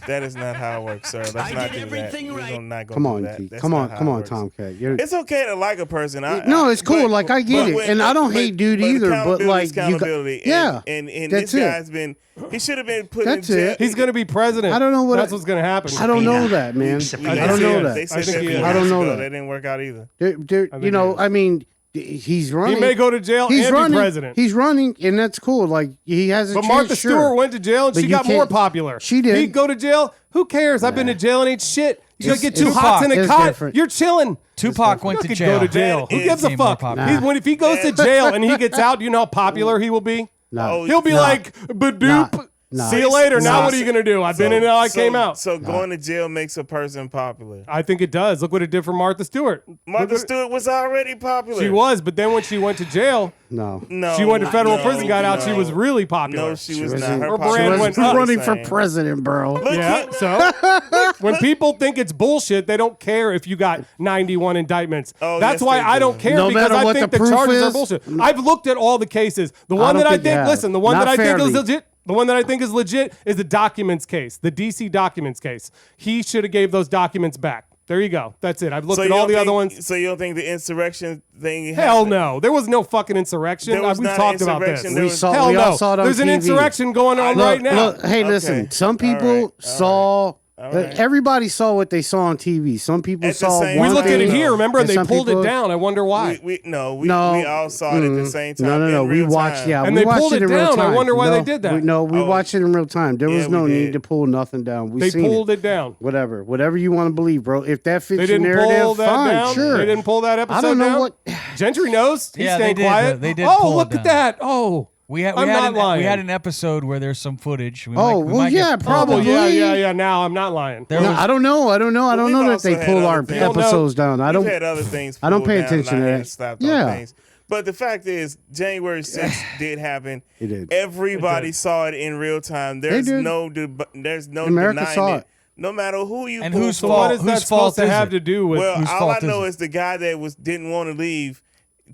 That is not how it works, sir. Let's not do that. We're not Come on, do that. G. That's Come not on, how come it on, works. Tomcat. It's okay to like a person. No, it's cool. Like, I get it. And I don't hate dude either, but, accountability like, is accountability. yeah, And that's this it. guy's been. He should have been put in That's jail. it. He's going to be president. I don't know what That's what's going to happen. I don't know that, man. I don't know that. They said think that he 4 is. I don't years know ago. that. That didn't work out either. You know, I mean, he's running. He may go to jail He's and running. be president. He's running, and that's cool. Like, he has a But chance. Martha sure. Stewart went to jail and But she you got more can't- popular. She did. He'd go to jail. Who cares? I've been to jail and ain't shit. You gotta get two it's- hots in a it's cot. different. You're chilling. Tupac went You to could jail. go to jail. Who That gives a became more fuck? popular. If he goes to jail and he gets out, you know how popular he will be? No. He'll be like, Badoop. No. See you later. Now No. what are you going to do? I've been in and I came out. So going to jail makes a person popular. I think it does. Look what it did for Martha Stewart. Martha Stewart was already popular. She was, but then when she went to jail, No. No, she went to federal no, prison, got out, no. she was really popular. No, she was wasn't- not. Her Her brand popularity went was up. running the for same. president, bro. Look, Yeah, so when people think it's bullshit, they don't care if you got 91 indictments. Oh, That's yes, why they I do. don't care No because matter I what think the the proof charges are is. bullshit. I've looked at all the cases. The one don't that I think you think, have. listen, the one Not that I think is fairly. legit. The one that I think is legit is the documents case, the DC documents case. He should have gave those documents back. There you go. That's it. I've looked at you all don't the think- other ones. So you don't think the insurrection thing? Hell happened? no. There was no fucking insurrection. There was We've not talked an about this. insurrection. There We was- saw. Hell we all no. saw it on There's an TV. insurrection going on Look, right now. Look, hey, listen. Okay. Some All people right. saw. right. Everybody saw what they saw on TV. Some people At the saw. same We one looked at thing, it here, remember, and they some pulled it people- down. I wonder why. We No. all saw it at the same time. No. in We real watched. time. Yeah, And we they watched pulled it it in real down. I time. wonder why No, they did that. we watched it in real time. There was Yeah, no we need did. to pull nothing down. We They seen pulled it. it down. Whatever you want to believe, bro. If that fits They your didn't narrative, pull that fine, down. sure. They didn't pull that episode I don't know down. what. Gentry knows. He's Yeah, staying they did. quiet. They did Oh, pull it look at down. that. Oh. We I'm not lying. We had an episode where there's some footage. We Oh, might well, get yeah, pulled probably. down. Yeah. Now I'm not lying. There No, was- I don't know. I don't know we've that also they had pull other our things. episodes down. I We've don't. had other things. I don't pulled pay down attention and to our that. hands slapped Yeah. on things. But the fact is, January 6th did happen. It did. Everybody saw it in real time. There's did. no America denying saw it. it. No matter who you And pull whose for. So what fault? is Whose that fault supposed to is have it? to do with? Well, whose all I fault is know it? is the guy that didn't want to leave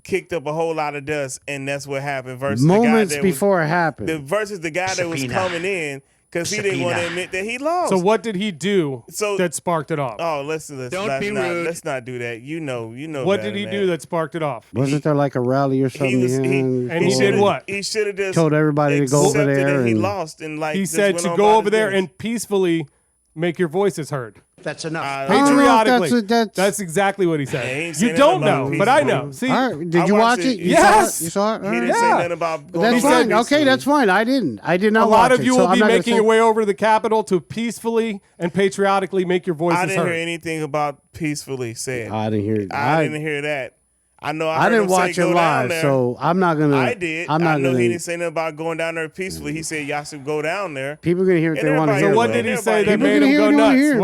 kicked up a whole lot of dust, and that's what happened. Versus Moments the guy that before it happened. versus the guy that was coming in because he didn't want to admit that he lost. So what did he do So- that sparked it off? Oh, let's Don't not, be rude. let's not do that. You know. What better did he than do that sparked it off? Wasn't there like a rally or something? And he did what? He should have just Told everybody to go over accepted there that he and- lost and like He just said went to on go about over his there business. and peacefully make your voices heard. That's enough. I don't know if Patriotically. that's- That's exactly what he Yeah, he said. ain't say You nothing don't about know, but I know. peaceful. See, All right. Did I you watch watched it? it. You Yes. saw it? You saw it? He All didn't right. say Yeah. nothing about going That's on fine. peacefully. Okay, that's fine. I did not a lot watch of you it, so will I'm be not gonna making say- your way over to the Capitol to peacefully and patriotically make your voices I didn't heard. hear anything about peacefully said. I didn't hear it. I didn't hear that. I know. I heard didn't him say watch it go down live, there. so I'm not gonna. I did. I'm I not know gonna. he didn't say nothing about going down there peacefully. He said y'all should go down there. People are gonna hear what And they want to everybody- hear. So what though. did he say that People made gonna him hear go what they wanna nuts? hear.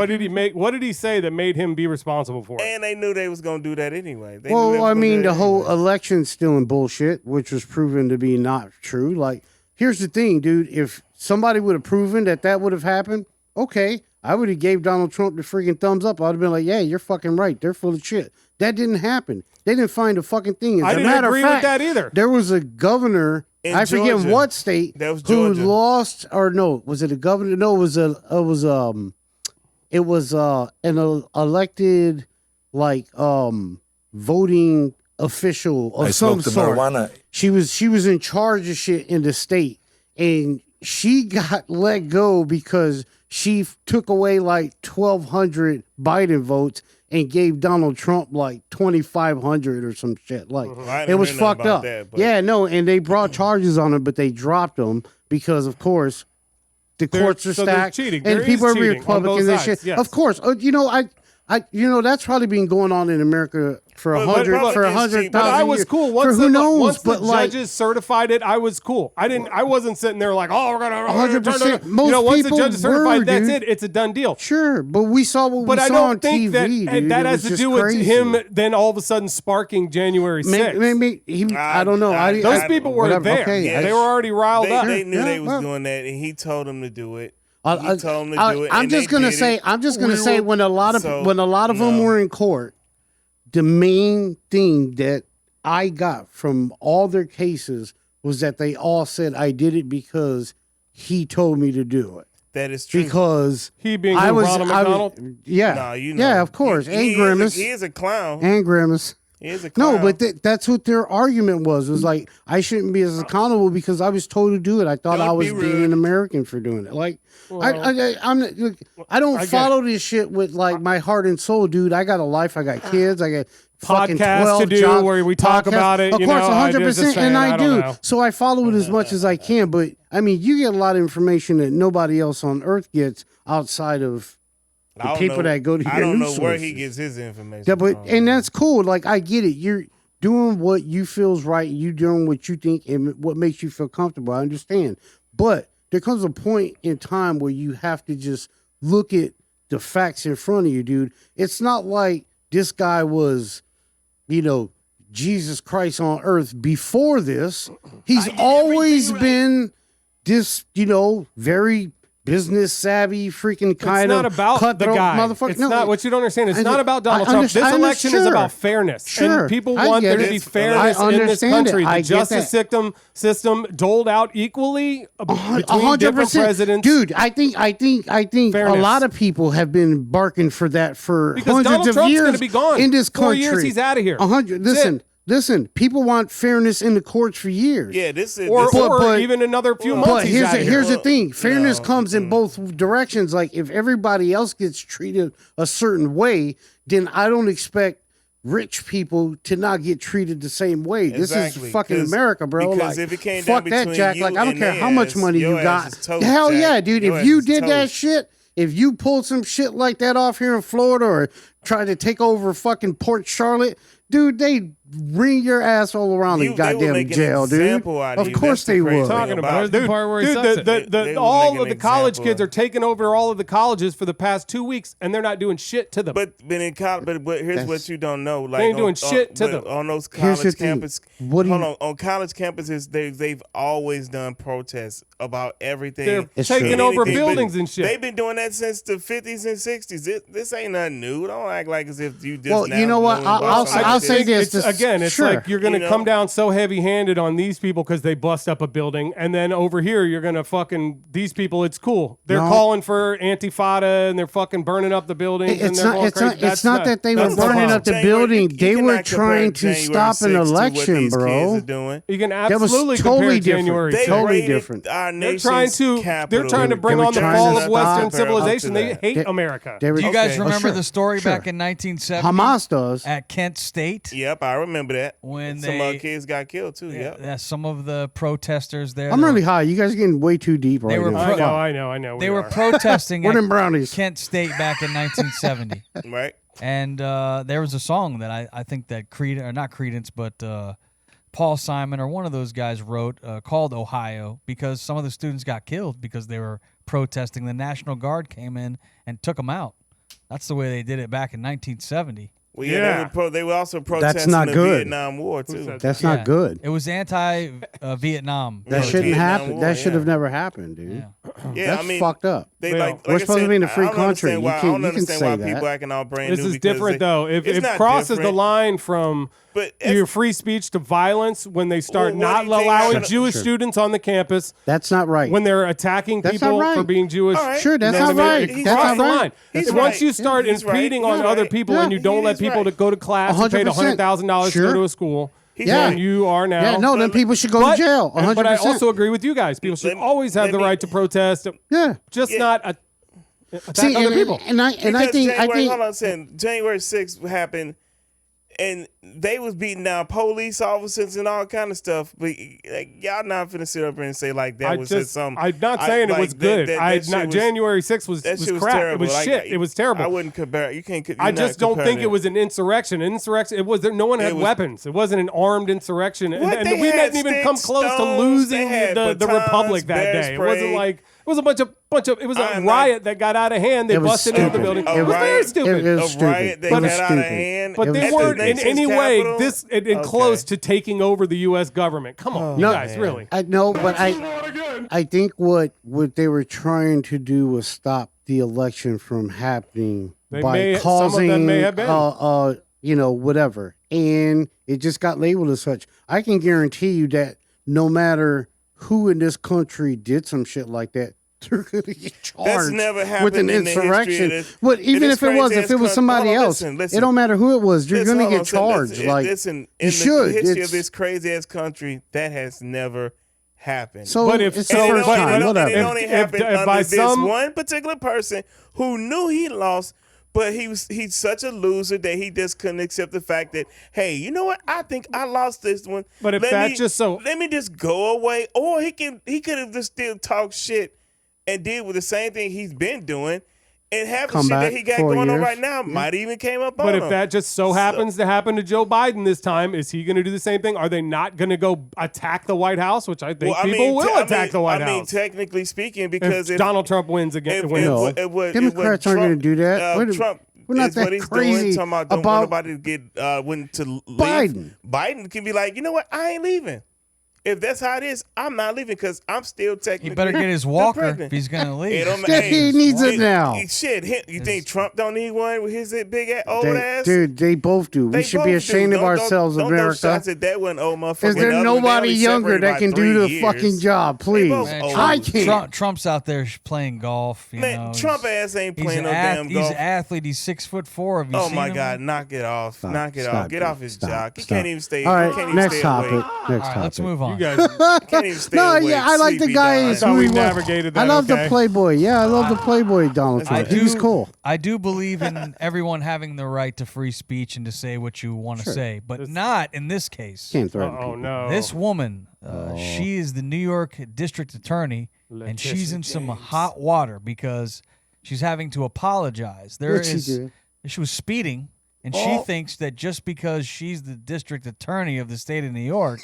What did he say that made him be responsible for it? And they knew they was gonna do that anyway. They knew they Well, was I gonna mean, do the that whole anyway. election stealing bullshit, which was proven to be not true. Like, here's the thing, dude. If somebody would have proven that would have happened, okay, I would have gave Donald Trump the freaking thumbs up. I would have been like, yeah, you're fucking right. They're full of shit. That didn't happen. They didn't find a fucking thing. As I a didn't matter agree of with fact, that either. There was a governor, In I forget Georgia. what state, That was who Georgia. lost, or no, was it a governor? No, it was an elected like voting official of some sort. She was in charge of shit in the state, and she got let go because she took away like 1,200 Biden votes and gave Donald Trump like 2,500 or some shit. Like I didn't it was hear nothing fucked about up. that, but- Yeah, no, and they brought charges on her, but they dropped them because, of course, the courts are so there's stacked cheating. and There people is are cheating on Republicans both and sides, shit. yes. Of course, that's probably been going on in America for But 100 Republicans cheat, But 100,000 I was years. cool. For Once who the, knows? once the But like, judges certified it, I was cool. I wasn't sitting there like, oh, we're gonna 100%. Most You know, once the people judges certified, were, that's dude. it. It's a done deal. sure, but we saw what But we I saw don't on think TV, that dude. that It has was to just do with crazy. him then all of a sudden sparking January 6th. Maybe I don't know. Those people were whatever. there. Okay, They were already riled up. They knew Yeah, they was well. doing that, and he told them to do it. I- He told them to do it. I'm and just they gonna did say. it. I'm just gonna say when a lot of them no. were in court, the main thing that I got from all their cases was that they all said I did it because he told me to do it. That is true. Because He being I who, was, Ronald I McDonald? was, yeah, Nah, you know. yeah, of course, He and is Grimace, he is a clown. and Grimace. He is a clown. No, but that's what their argument was. Was like I shouldn't be as accountable because I was told to do it. I thought Don't I was be being rude. an American for doing it. Like look, I don't I get follow this shit with like my heart and soul, dude. I got a life. I got kids. I got fucking Podcasts 12 to do jobs, where we talk podcasts. about it, Of you course, know, I just 100%, saying, and I I don't do. know. So I follow it as much as I can. But I mean, you get a lot of information that nobody else on earth gets outside of I the don't people know- that go to your I don't know news where he sources. gets his information. Yeah, but from. and that's cool. Like I get it. You're doing what you feels right. You doing what you think and what makes you feel comfortable. I understand. But there comes a point in time where you have to just look at the facts in front of you, dude. It's not like this guy was, Jesus Christ on earth before this. He's always been this, very business savvy, freaking kind It's not of about the cutthroat guy. motherfucker. It's No, not what you don't understand. It's I not just- about Donald I Trump. This understand- election is sure. about fairness. Sure. And people I want get there to it. be fairness I in this understand it. country. I The get justice that. system doled out equally between 100%. different presidents. Dude, I think Fairness. a lot of people have been barking for that for Because hundreds Donald of Trump's years gonna be gone. in this 4 country. years, he's outta here. 100. That's Listen. People want fairness in the courts for years. yeah, this is or, this, or but- even another few months. But he's here's outta here. the thing. Fairness no, comes in both directions. Like if everybody else gets treated a certain way, then I don't expect rich people to not get treated the same way. This Exactly, is fucking 'cause- America, bro. because Like, if it came down fuck that, between Jack. you Like I don't and care their how much ass, money your you got. ass is toast, Hell Jack. yeah, dude. Your If ass you is did that toast. shit, if you pulled some shit like that off here in Florida or tried to take over fucking Port Charlotte, dude, they ring your ass all around They the will goddamn make an jail, dude. example out of Of you. course That's the they crazy would. thing Talking about about it. the part where he Dude, says it. They will all make of an the college example kids of are taking over all of the colleges for the past 2 weeks, and they're not doing shit to them. But in college, but here's what you don't know. Like ain't doing shit to but them. on those Here's the college thing. campuses. What do hold you- on college campuses, they've always done protests about everything. They're It's taking true. over Anything, but buildings and shit. They've been doing that since the 50s and 60s. This ain't nothing new. Don't act like as if you just. Well, now you know what? knowing about I'll something I'll like say this. this. It's sure. like you're going to You know? come down so heavy-handed on these people because they bust up a building, and then over here you're going to fucking these people. It's cool. They're No. calling for Antifada, and they're fucking burning up the buildings. and It's they're not. going It's crazy. not. It's not that they were that's the burning problem. up the January- building. you They were cannot compare trying to January stop an 6th to what election, these kids bro. are doing. You can That was absolutely totally compare different. January They 6th. Totally raided different. our They're nation's trying to. capital. They're trying to bring They were on the trying fall to of Western stop- civilization. Up to They that. hate They- America. They were- Do you guys Okay. remember sure, the story sure. back in 1970 Hamas does. at Kent State? Yep, I remember that. When some they- kids got killed too. Yep. Yeah, some of the protesters there. I'm they really were- high. You guys are getting way too deep right were now. pro- I know. They we were are. protesting We're at them brownies. Kent State back in 1970. Right. And there was a song that I think that not Credence, but Paul Simon or one of those guys wrote called Ohio because some of the students got killed because they were protesting. The National Guard came in and took them out. That's the way they did it back in 1970. Well, Yeah. they were also protesting not the good. Vietnam War too. said That's Yeah. not good. It was anti-Vietnam. That Yeah, shouldn't Vietnam happen. War, That should yeah. have never happened, dude. Yeah. Yeah, That's I mean, fucked up. They Well, like we're I supposed to said, be in a free I don't country. understand You why- can't- I don't you can understand say why that. people acting all brand This new. is because different, though. If it's it not crosses the different, line from but your free speech to violence when they start Well, what not do you think allowing happened? Jewish Sure. students on the campus, That's not right. when they're attacking That's people not right. for being Jewish. All right. Sure, that's No, not I mean, right. he's That's Cross not the right. line. He's Once right. you start He's right. impeding on He's other right. people Yeah. and you don't let He's people right. to go to class and pay the 100%. $100,000 to go Sure. to a school, He's Yeah. then you are now. Yeah, no, then people should go But- to jail. 100%. But I also agree with you guys. People should Let- always have let the me- right to protest, yeah. just Yeah. not attack See, other people. and I Because think January, hold on a second. January 6th happened, and they was beating down police officers and all kind of stuff. But like, y'all not finna sit up here and say like that was just some. I'm not saying it was good. January 6th was That shit was crap. terrible. It was Like, shit. It was terrible. I wouldn't compare. You can't. I just don't think it was an insurrection. It was no one had It was- weapons. It wasn't an armed insurrection, and They we had didn't even come sticks, close to stones, losing they had the batons, republic that bear day. It wasn't spray. like it was a bunch of. It was a I'm not- riot that got out of hand. They It was busted into the stupid. building. A It was very riot- stupid. It was a stupid. riot that It was got out of stupid. hand. But It they was weren't in stupid. any way Okay. close to taking over the U.S. government. Come on, you guys, man. really. I know, but I think what they were trying to do was stop the election from happening They by may- some of causing, them may have been. whatever, and it just got labeled as such. I can guarantee you that no matter who in this country did some shit like that, they're gonna get charged never happened with an in the history of insurrection. this- But in even this if it was crazy-ass somebody country- else, listen. it don't matter who it was. You're Listen, gonna hold get on, charged. listen, Like listen, you in should. the history It's- of this crazy ass country, that has never happened. So But if it's so- the And first but- time. and Whatever. it only If happened under by this some- one particular person who knew he lost, but he's such a loser that he just couldn't accept the fact that, hey, you know what? I think I lost this one. But if that's just so- let me just go away. Or he could have just still talked shit and did with the same thing he's been doing. And half the Come shit that back he got 4 going on years. right now might even came up on But him. if that just so happens to happen to Joe Biden this time, is he going to do the same thing? Are they not going to go attack the White House? Which I think Well, people will attack the White I mean, House. technically speaking, because If if Donald Trump wins again, if- wins. No. Democrats aren't gonna do that. Trump We're not is that what he's crazy doing. Talking about don't want about nobody to get when to leave. Biden. Biden can be like, you know what? I ain't leaving. If that's how it is, I'm not leaving because I'm still technically. He better get his the walker president. if he's gonna It leave. don't Yeah, hey, he needs it now. Shit, you think Trump don't need one with his big ass, old ass? Dude, they both do. They We should be both do. ashamed of Don't- ourselves, don't America. shots at that one old motherfucker. Is there The other one, they nobody only younger separated that by can 3 do the years. fucking job? Please, both Man, old. I can't. Trump's out there playing golf. You Man, know, Trump he's- ass ain't he's playing no an damn He's golf. an athlete. He's 6'4". Have you Oh seen my him? God! Knock it off! Stop, Knock it stop, off! Get dude. off his Stop, jock. He stop. can't even stay. All he right, can't even next stay topic. awake. Next All right, topic. let's move on. You guys, Can't even stay No, awake. yeah, I like the Sleepy guy. Don. Is how who we he was. navigated that. I love okay? the Playboy. Yeah, I love the Playboy Donald I Trump. He was do- cool. I do believe in everyone having the right to free speech and to say what you want to Sure. say, but not in this case. Can't threaten Oh people. no! This woman, she is the New York District Attorney, and she's in some hot water because she's having to apologize. What'd she do? She was speeding, and she thinks that just because she's the District Attorney of the state of New York,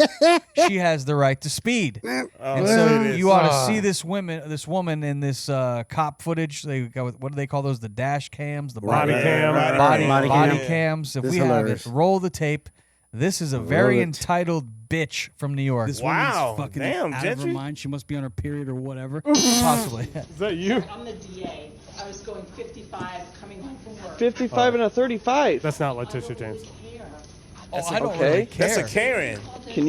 she has the right to speed. And so you ought to see this woman in this cop footage. They got, what do they call those? The dash cams, the Body cam. body cam. cams. If This we is have hilarious. it, roll the tape. This is a very it. entitled bitch from New York. This Wow, woman's fucking damn, out of her Gentry. mind. She must be on her period or whatever. Possibly. Is that you? I'm the DA. I was going 55 coming home from work. 55 and a 35. That's not Letitia James. I don't okay. really care. That's a Karen. Can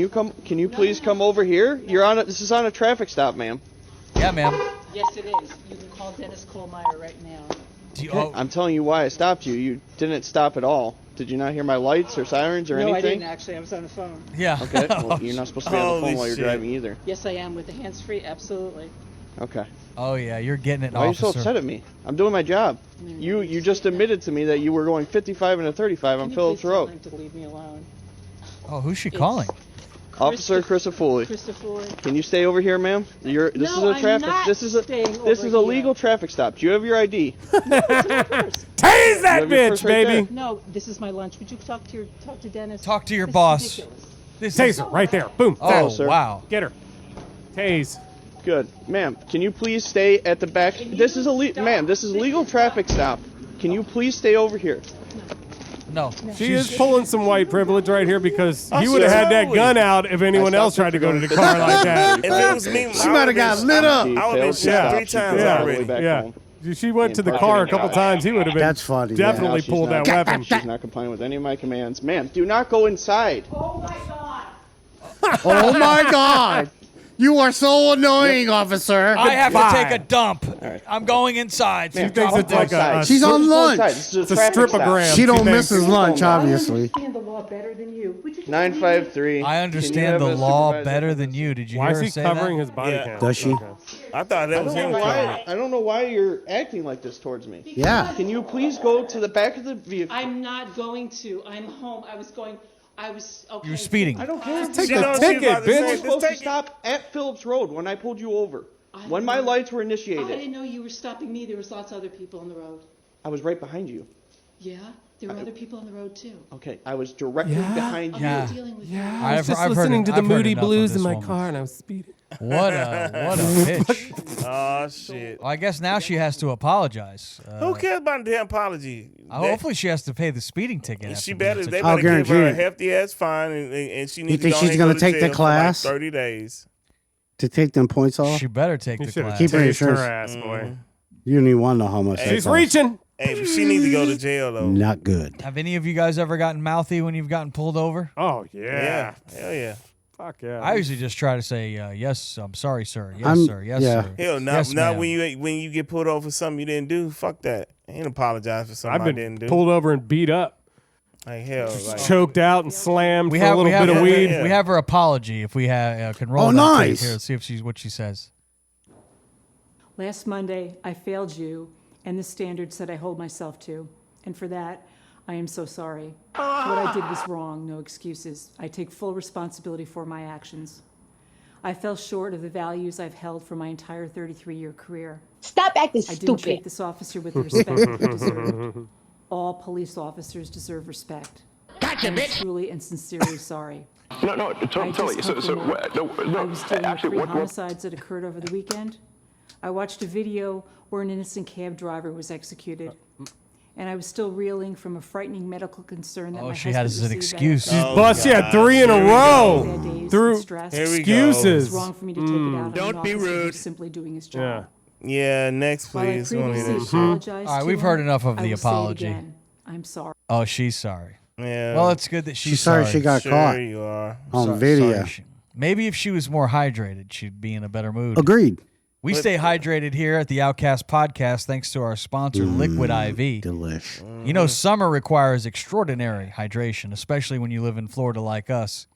you please come over here? This is on a traffic stop, ma'am. Yeah, ma'am. Yes, it is. You can call Dennis Kohlmeyer right now. I'm telling you why I stopped you. You didn't stop at all. Did you not hear my lights or sirens or anything? No, I didn't actually. I was on the phone. Yeah. Okay. Well, you're not supposed to be on the phone while you're shit. driving either. Yes, I am with the hands-free. Absolutely. Okay. Oh, yeah, you're getting it, Why are you officer. so upset at me? I'm doing my job. You just admitted to me that you were going 55 and a 35 on Phillips Road. Can you please tell him to leave me alone? Oh, who's she calling? Officer Christopher. Can you stay over here, ma'am? This is a traffic. This is a legal traffic stop. Do you have your ID? Tase that bitch, baby. No, this is my lunch. Would you talk to Dennis? Talk to your This is boss. ridiculous. Taser right there. Boom. Oh, sir. wow. Get her. Tase. Good, ma'am. Can you please stay at the back? This is legal traffic stop. Can you please stay over here? No. She is pulling some white privilege right here because he would have had that gun out if anyone else tried to go to the car like that. If it was me, She might have got lit up. I would have been shot 3 times already. Yeah. She went to the car a couple times. He would have been That's funny. definitely She's pulled not- that weapon. She's not complying with any of my commands. Ma'am, do not go inside. Oh my God. You are so annoying, officer. I have to Goodbye. take a dump. I'm going inside. She thinks it's like a She's on lunch. It's it's a stripogram. She don't She miss thinks- his lunch, obviously. I understand the law better than you. Would you just 953. I understand the law better than you. Did you Why hear is her he say covering that? his body Yeah. cam? Does she? Okay. I thought that was him. I don't know why you're acting like this towards me. Yeah. Can you please go to the back of the vehicle? I'm not going to. I'm home. I was okay. You were speeding. I don't care. Take She the knows she ticket, about to say, You were bitch. just supposed to take it. stop at Phillips Road when I pulled you over. I When my know. lights were I initiated. didn't know you were stopping me. There was lots of other people on the road. I was right behind you. Yeah, there were other people on the road too. Okay, I was directly behind you. I'm Yeah. not dealing with you. I was I've- just I've heard listening en- to the I've heard Moody enough of Blues in this my woman. car and I was speeding. What a bitch. Oh, shit. Well, I guess now she has to apologize. Who cares about a damn apology? Hopefully she has to pay the speeding ticket. They after better. this. They I'll better give her a guarantee it. hefty ass fine, and she needs to think go she's and gonna go to take the jail for class? like 30 days. To take them points off? She better take You the should have class. Keep her tased insurance. her ass, boy. You don't even want to know how much that She's costs. reaching. Hey, but she needs to go to jail though. Not good. Have any of you guys ever gotten mouthy when you've gotten pulled over? Oh, Yeah, hell yeah. Fuck yeah. I usually just try to say, yes, I'm sorry, sir. Yes, I'm- sir. Yes, yeah. sir. Hell, not Yes, not ma'am. when you get pulled over for something you didn't do. Fuck that. I ain't apologize for something I've I been didn't do. pulled over and beat up, Like hell, like choked out and slammed We for have a little we have bit of her, weed. Yeah. we have her apology if we can roll Oh, that tape nice. here. Let's see if she's what she says. Last Monday, I failed you and the standards that I hold myself to. And for that, I am so sorry. What I did was wrong, no excuses. I take full responsibility for my actions. I fell short of the values I've held for my entire 33-year career. Stop acting I didn't treat stupid. this officer with the respect that he deserved. All police officers deserve respect. I'm truly and sincerely sorry. No, I totally. just So, hope so, you know, I was dealing with actually, 3 what? homicides that occurred over the weekend. I watched a video where an innocent cab driver was executed. And I was still reeling from a frightening medical concern that Oh, my she husband has an received excuse. after Oh, Bust, yeah, God. 3 in a Here we row. bad days Through and stress. Here we go. excuses. It's wrong for me to take it out on Don't an be officer rude. who's simply doing his job. Yeah. yeah. Next, While I please. We wanna hear previously that shit. apologized All right, to we've him, heard enough of I the will say it apology. again. I'm sorry. Oh, she's sorry. Yeah. Well, it's good that she's sorry she got sure caught you are. on Sorry- video. sorry she- Maybe if she was more hydrated, she'd be in a better mood. Agreed. We stay hydrated here at the Outcast Podcast thanks to our sponsor, Liquid IV. Delish. You know, summer requires extraordinary hydration, especially when you live in Florida like us.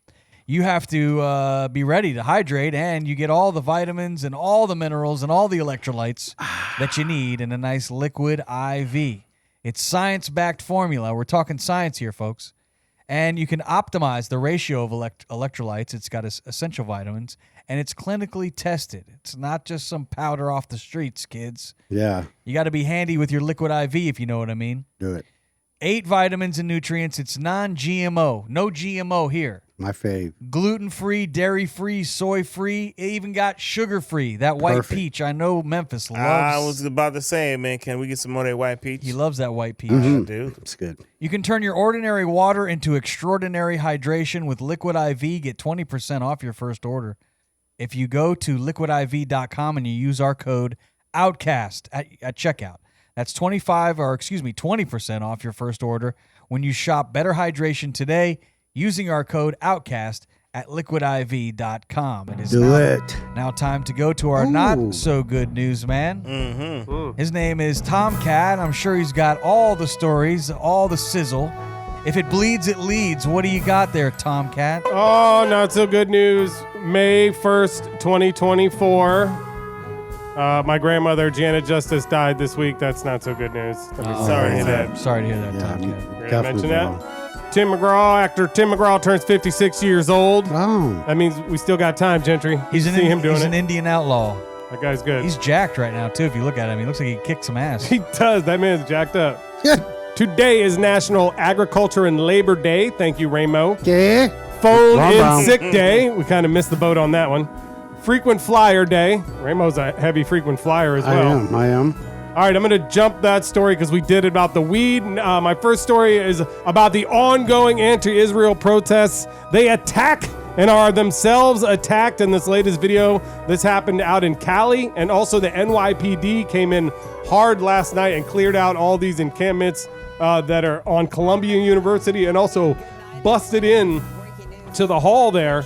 You have to be ready to hydrate, and you get all the vitamins and all the minerals and all the electrolytes that you need in a nice Liquid IV. It's science-backed formula. We're talking science here, folks. And you can optimize the ratio of electrolytes. It's got essential vitamins, and it's clinically tested. It's not just some powder off the streets, kids. Yeah. You got to be handy with your Liquid IV, if you know what I mean. Do it. 8 vitamins and nutrients. It's non-GMO. No GMO here. My fave. Gluten-free, dairy-free, soy-free. It even got sugar-free. That white Perfect. peach. I know Memphis loves. I was about to say, man, can we get some more of that white peach? He loves that white peach. Dude. It's good. You can turn your ordinary water into extraordinary hydration with Liquid IV. Get 20% off your first order if you go to liquidiv.com and you use our code OUTCAST at checkout. That's 20% off your first order when you shop Better Hydration today using our code OUTCAST at liquidiv.com. It is now time to go to our not so good news man. His name is Tom Cat. I'm sure he's got all the stories, all the sizzle. If it bleeds, it leads. What do you got there, Tom Cat? Oh, not so good news. May 1st, 2024. My grandmother, Janet Justice, died this week. That's not so good news. Sorry to hear that. Sorry to hear that, Tom Cat. Ready to mention that? Tim McGraw, actor Tim McGraw turns 56 years old. Oh. That means we still got time, Gentry. He's an Indian outlaw. That guy's good. He's jacked right now, too, if you look at him. He looks like he kicked some ass. He does. That man's jacked up. Today is National Agriculture and Labor Day. Thank you, Raymo. Yeah. Phone in sick day. We kind of missed the boat on that one. Frequent flyer day. Raymo's a heavy frequent flyer as well. I am. All right, I'm going to jump that story because we did it about the weed. My first story is about the ongoing anti-Israel protests. They attack and are themselves attacked in this latest video. This happened out in Cali, and also the NYPD came in hard last night and cleared out all these encampments that are on Columbia University, and also busted in to the hall there.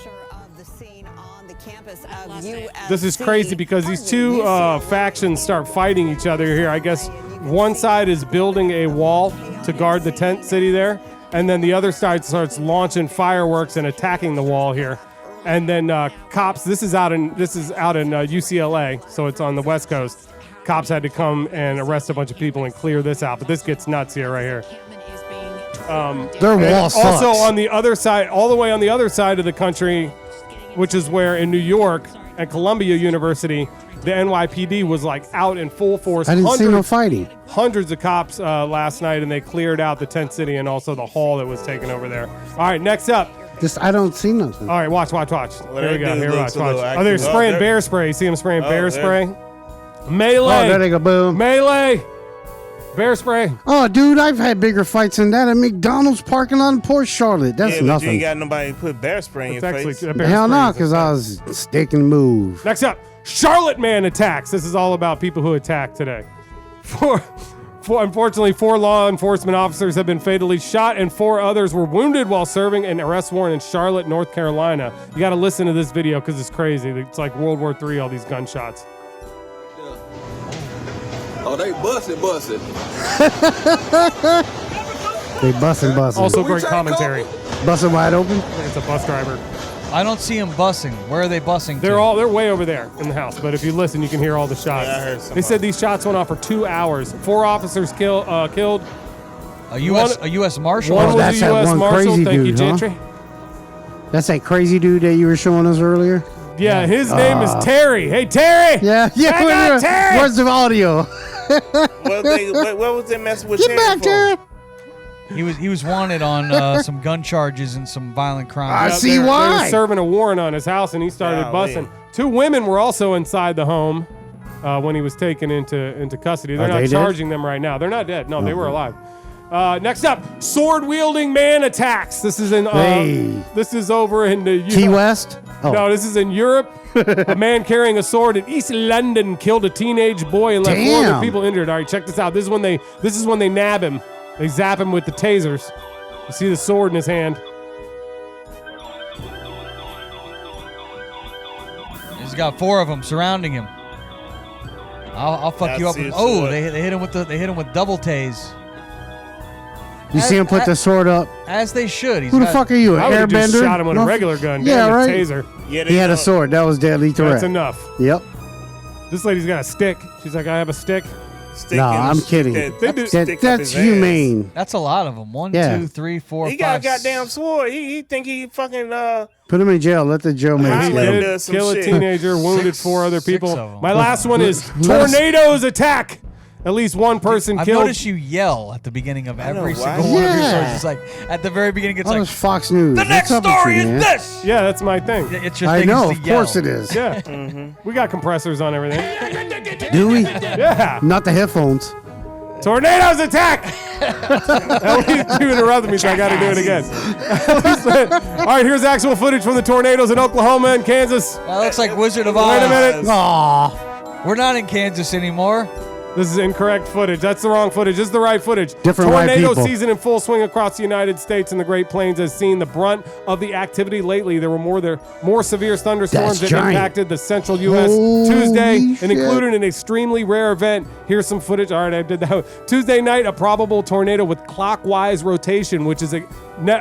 This is crazy because these two factions start fighting each other here. I guess one side is building a wall to guard the tent city there, and then the other side starts launching fireworks and attacking the wall here. And then cops. This is out in UCLA, so it's on the West Coast. Cops had to come and arrest a bunch of people and clear this out. But this gets nuts here, right here. Their wall sucks. Also on the other side, all the way on the other side of the country, which is where in New York at Columbia University, the NYPD was like out in full force. I didn't see no fighting. Hundreds of cops last night, and they cleared out the tent city and also the hall that was taken over there. All right, next up. I don't see nothing. All right, watch. Well, Here we go. Here, watch. a little Oh, they're active. spraying bear spray. You see them spraying bear spray? Melee. Oh, there they go, boom. Melee. Bear spray. Oh, dude, I've had bigger fights than that at McDonald's parking lot in Port Charlotte. That's But you nothing. ain't got nobody to put bear spray in your face. Hell no, because I was stick and move. Next up, Charlotte man attacks. This is all about people who attack today. Unfortunately, 4 law enforcement officers have been fatally shot and 4 others were wounded while serving an arrest warrant in Charlotte, North Carolina. You got to listen to this video because it's crazy. It's like World War III, all these gunshots. Oh, they busting. They busting. Also great commentary. Busting wide open? It's a bus driver. I don't see them bussing. Where are they bussing They're to? they're way over there in the house, but if you listen, you can hear all the shots. Yeah, I heard some They said these shots went off for 2 hours. 4 officers killed. A U.S. Marshal? One was that's a that U.S. one Marshal. crazy Thank you, dude, huh? Gentry. That's that crazy dude that you were showing us earlier? Yeah, his name is Terry. Hey, Terry. Yeah. I got Terry. Where's the audio? What was they messing with Get Terry back, for? Terry. He was wanted on some gun charges and some violent crimes. I see They were why. serving a warrant on his house, and he started Golly. busting. 2 women were also inside the home when he was taken into custody. They're Are not they dead? charging them right now. They're not dead. No, they were alive. Next up, sword-wielding man attacks. This is in. Hey. This is over in the Key West? Oh. No, this is in Europe. A man carrying a sword in East London killed a teenage boy and left 4 other Damn. people injured. All right, check this out. This is when they nab him. They zap him with the tasers. You see the sword in his hand. He's got 4 of them surrounding him. I'll fuck you up. That's Oh, it. they hit him with double tase. You see him put the sword up? As they should. Who the fuck are you, an I would have just airbender? shot him with a regular gun. Yeah, Damn, a right. taser. Yeah, He had a sword. That was deadly threat. That's enough. Yep. This lady's got a stick. She's like, I have a stick. No, I'm kidding. That's humane. That's a lot of them. 1, Yeah. 2, 3, 4, He 5. got a goddamn sword. He think he fucking Put him in jail. Let the jail mates Highlander get him. does some Kill a shit. teenager, wounded 4 other people. of 'em. My last one is Let us- tornadoes attack. At least 1 person I've killed. noticed you yell at the beginning of every know why. single one of your Yeah. stories. It's like at the very beginning, it's That like was Fox News. the What's next up with story you, is man? this. Yeah, that's my thing. It's your I thing know. is Of to yell. course it is. Yeah. We got compressors on everything. Do we? Yeah. Not the headphones. Tornadoes attack! At least you interrupted me, so I got to do it again. All right, here's actual footage from the tornadoes in Oklahoma and Kansas. That looks like Wizard of Oz. Wait a minute. Aw. We're not in Kansas anymore. This is incorrect footage. That's the wrong footage. This is the right footage. Different white Tornado people. season in full swing across the United States and the Great Plains has seen the brunt of the activity lately. There were more severe thunderstorms That's that giant. impacted the central U.S. Holy Tuesday and shit. included an extremely rare event. Here's some footage. All right, I did that. Tuesday night, a probable tornado with clockwise rotation, which is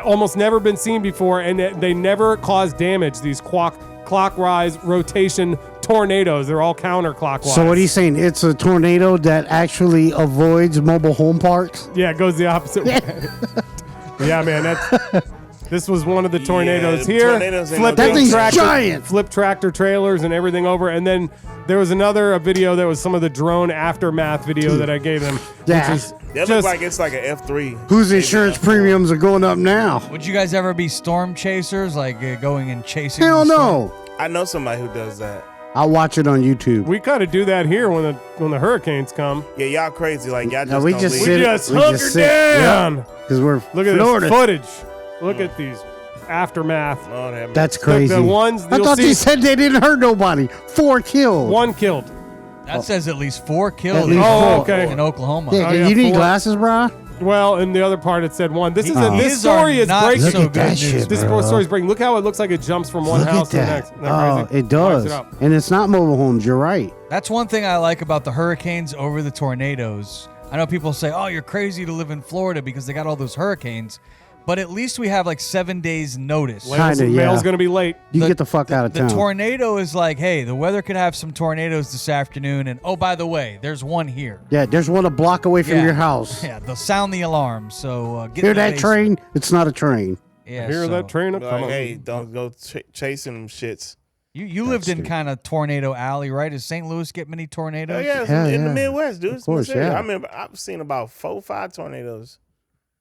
almost never been seen before, and they never cause damage. These clockwise rotation tornadoes. They're all counterclockwise. So what are you saying? It's a tornado that actually avoids mobile home parks? Yeah, it goes the opposite way. Yeah, man, this was one of the tornadoes here. Tornadoes ain't That thing's giant. Flip tractor trailers and everything over. And then there was a video that was some of the drone aftermath video that I gave them. Yeah. Which is That looks like it's like an F3. Whose insurance premiums are going up now? Would you guys ever be storm chasers, like going and chasing? Hell the storm? no. I know somebody who does that. I'll watch it on YouTube. we kind of do that here when the hurricanes come. Yeah, y'all crazy. Like y'all just No, we don't just leave. sit. We just hunker down. Because we're Look at Florida. this footage. Look at these aftermath. Lord have That's mercy. crazy. The ones I you'll thought see- you said they didn't hurt nobody. 4 killed. One killed. That says at least 4 At killed least Oh, four. okay. in Oklahoma. Yeah, Oh, yeah, you need 4. glasses, bro? Well, in the other part it said one. This These this are story is not breaking. Look so at that good shit, news, This bro. story's breaking. Look how it looks like it jumps from one Look house at to the that. next. Isn't that Oh, crazy? it does. Lights it up. And it's not mobile homes. You're right. That's one thing I like about the hurricanes over the tornadoes. I know people say, "Oh, you're crazy to live in Florida because they got all those hurricanes," but at least we have like 7 days notice. Kinda, yeah. Mail's going to be late. You get the fuck out of The town. tornado is like, hey, the weather could have some tornadoes this afternoon, and oh, by the way, there's one here. Yeah, there's one a block away from Yeah. your house. Yeah, they'll sound the alarm. So get Hear in the that basement. train? It's not a train. Yeah, Hear so that train up? Like, Come on. hey, don't go chasing them shits. You lived in kind of tornado alley, right? Does St. Louis get many tornadoes? Oh yeah, it's Hell in the yeah. Midwest, dude. Of course, It's serious. yeah. I mean, I've seen about 4, 5 tornadoes.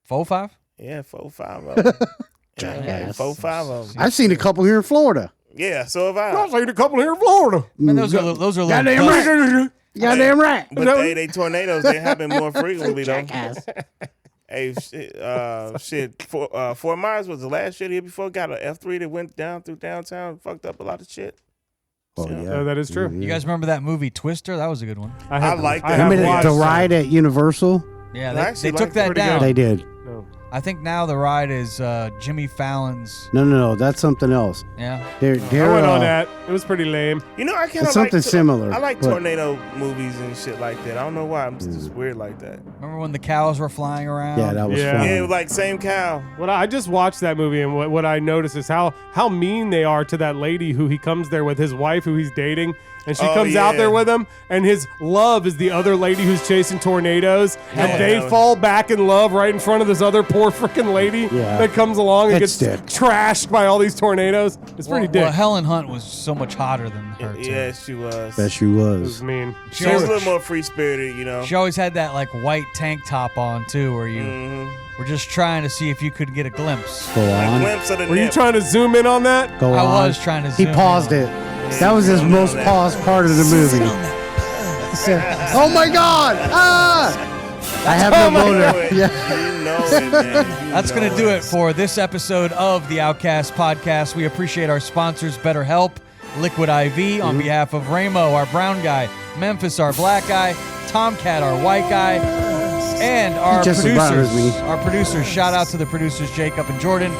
4, 5? Yeah, 4, 5 of them. Yeah, like Jackass. 4, 5 of them. I've seen a couple here in Florida. Yeah, so have I. I've seen a couple here in Florida. Man, those are little Goddamn dust- right. Goddamn right. But they tornadoes, they happen more frequently though. Jackass. Hey, shit. Fort Myers was the last shit here before. Got an F3 that went down through downtown, fucked up a lot of shit. Oh, So, yeah. that is true. You guys remember that movie Twister? That was a good one. I like that. I have Remember watched the that. ride at Universal? Yeah, I actually they took liked it that pretty down. They did. No. I think now the ride is Jimmy Fallon's. No. That's something else. Yeah. They're I went on that. It was pretty lame. You know, I kind of It's something similar, I like but- tornado movies and shit like that. I don't know why. I'm just weird like that. Remember when the cows were flying around? Yeah, that was Yeah. fun. Yeah, it was like same cow. I just watched that movie, and what I noticed is how mean they are to that lady who he comes there with, his wife who he's dating, and she Oh, comes out yeah. there with him, and his love is the other lady who's chasing tornadoes, and they Yeah. fall back in love right in front of this other poor freaking lady Yeah. that comes along and That's gets dick. trashed by all these tornadoes. It's pretty dick. Well, Helen Hunt was so much hotter than her, too. Yeah, she was. Bet she It was. was mean. She was a little more free spirited, you know. She always had that like white tank top on, too, where you were just trying to see if you could get a glimpse. Go A on. glimpse of the Were you nip. trying to zoom in on that? Go I on. was trying to He zoom paused in. it. That was his most paused part of the movie. He said, "Oh my God! Ah! I have no You know motor." it. Yeah. You know it, man. That's going to do it for this episode of the Outcast Podcast. We appreciate our sponsors, BetterHelp, Liquid IV, on behalf of Ramo, our brown guy, Memphis, our black guy, Tomcat, our white guy, and our just producers. bothers me. Our producers, shout out to the producers, Jacob and Jordan.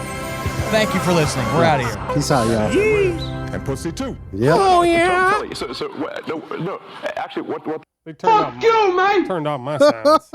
Thank you for listening. We're out of here. Peace out, y'all. And pussy too. Yep. Oh yeah. So, no, actually, what? They turned off my sounds.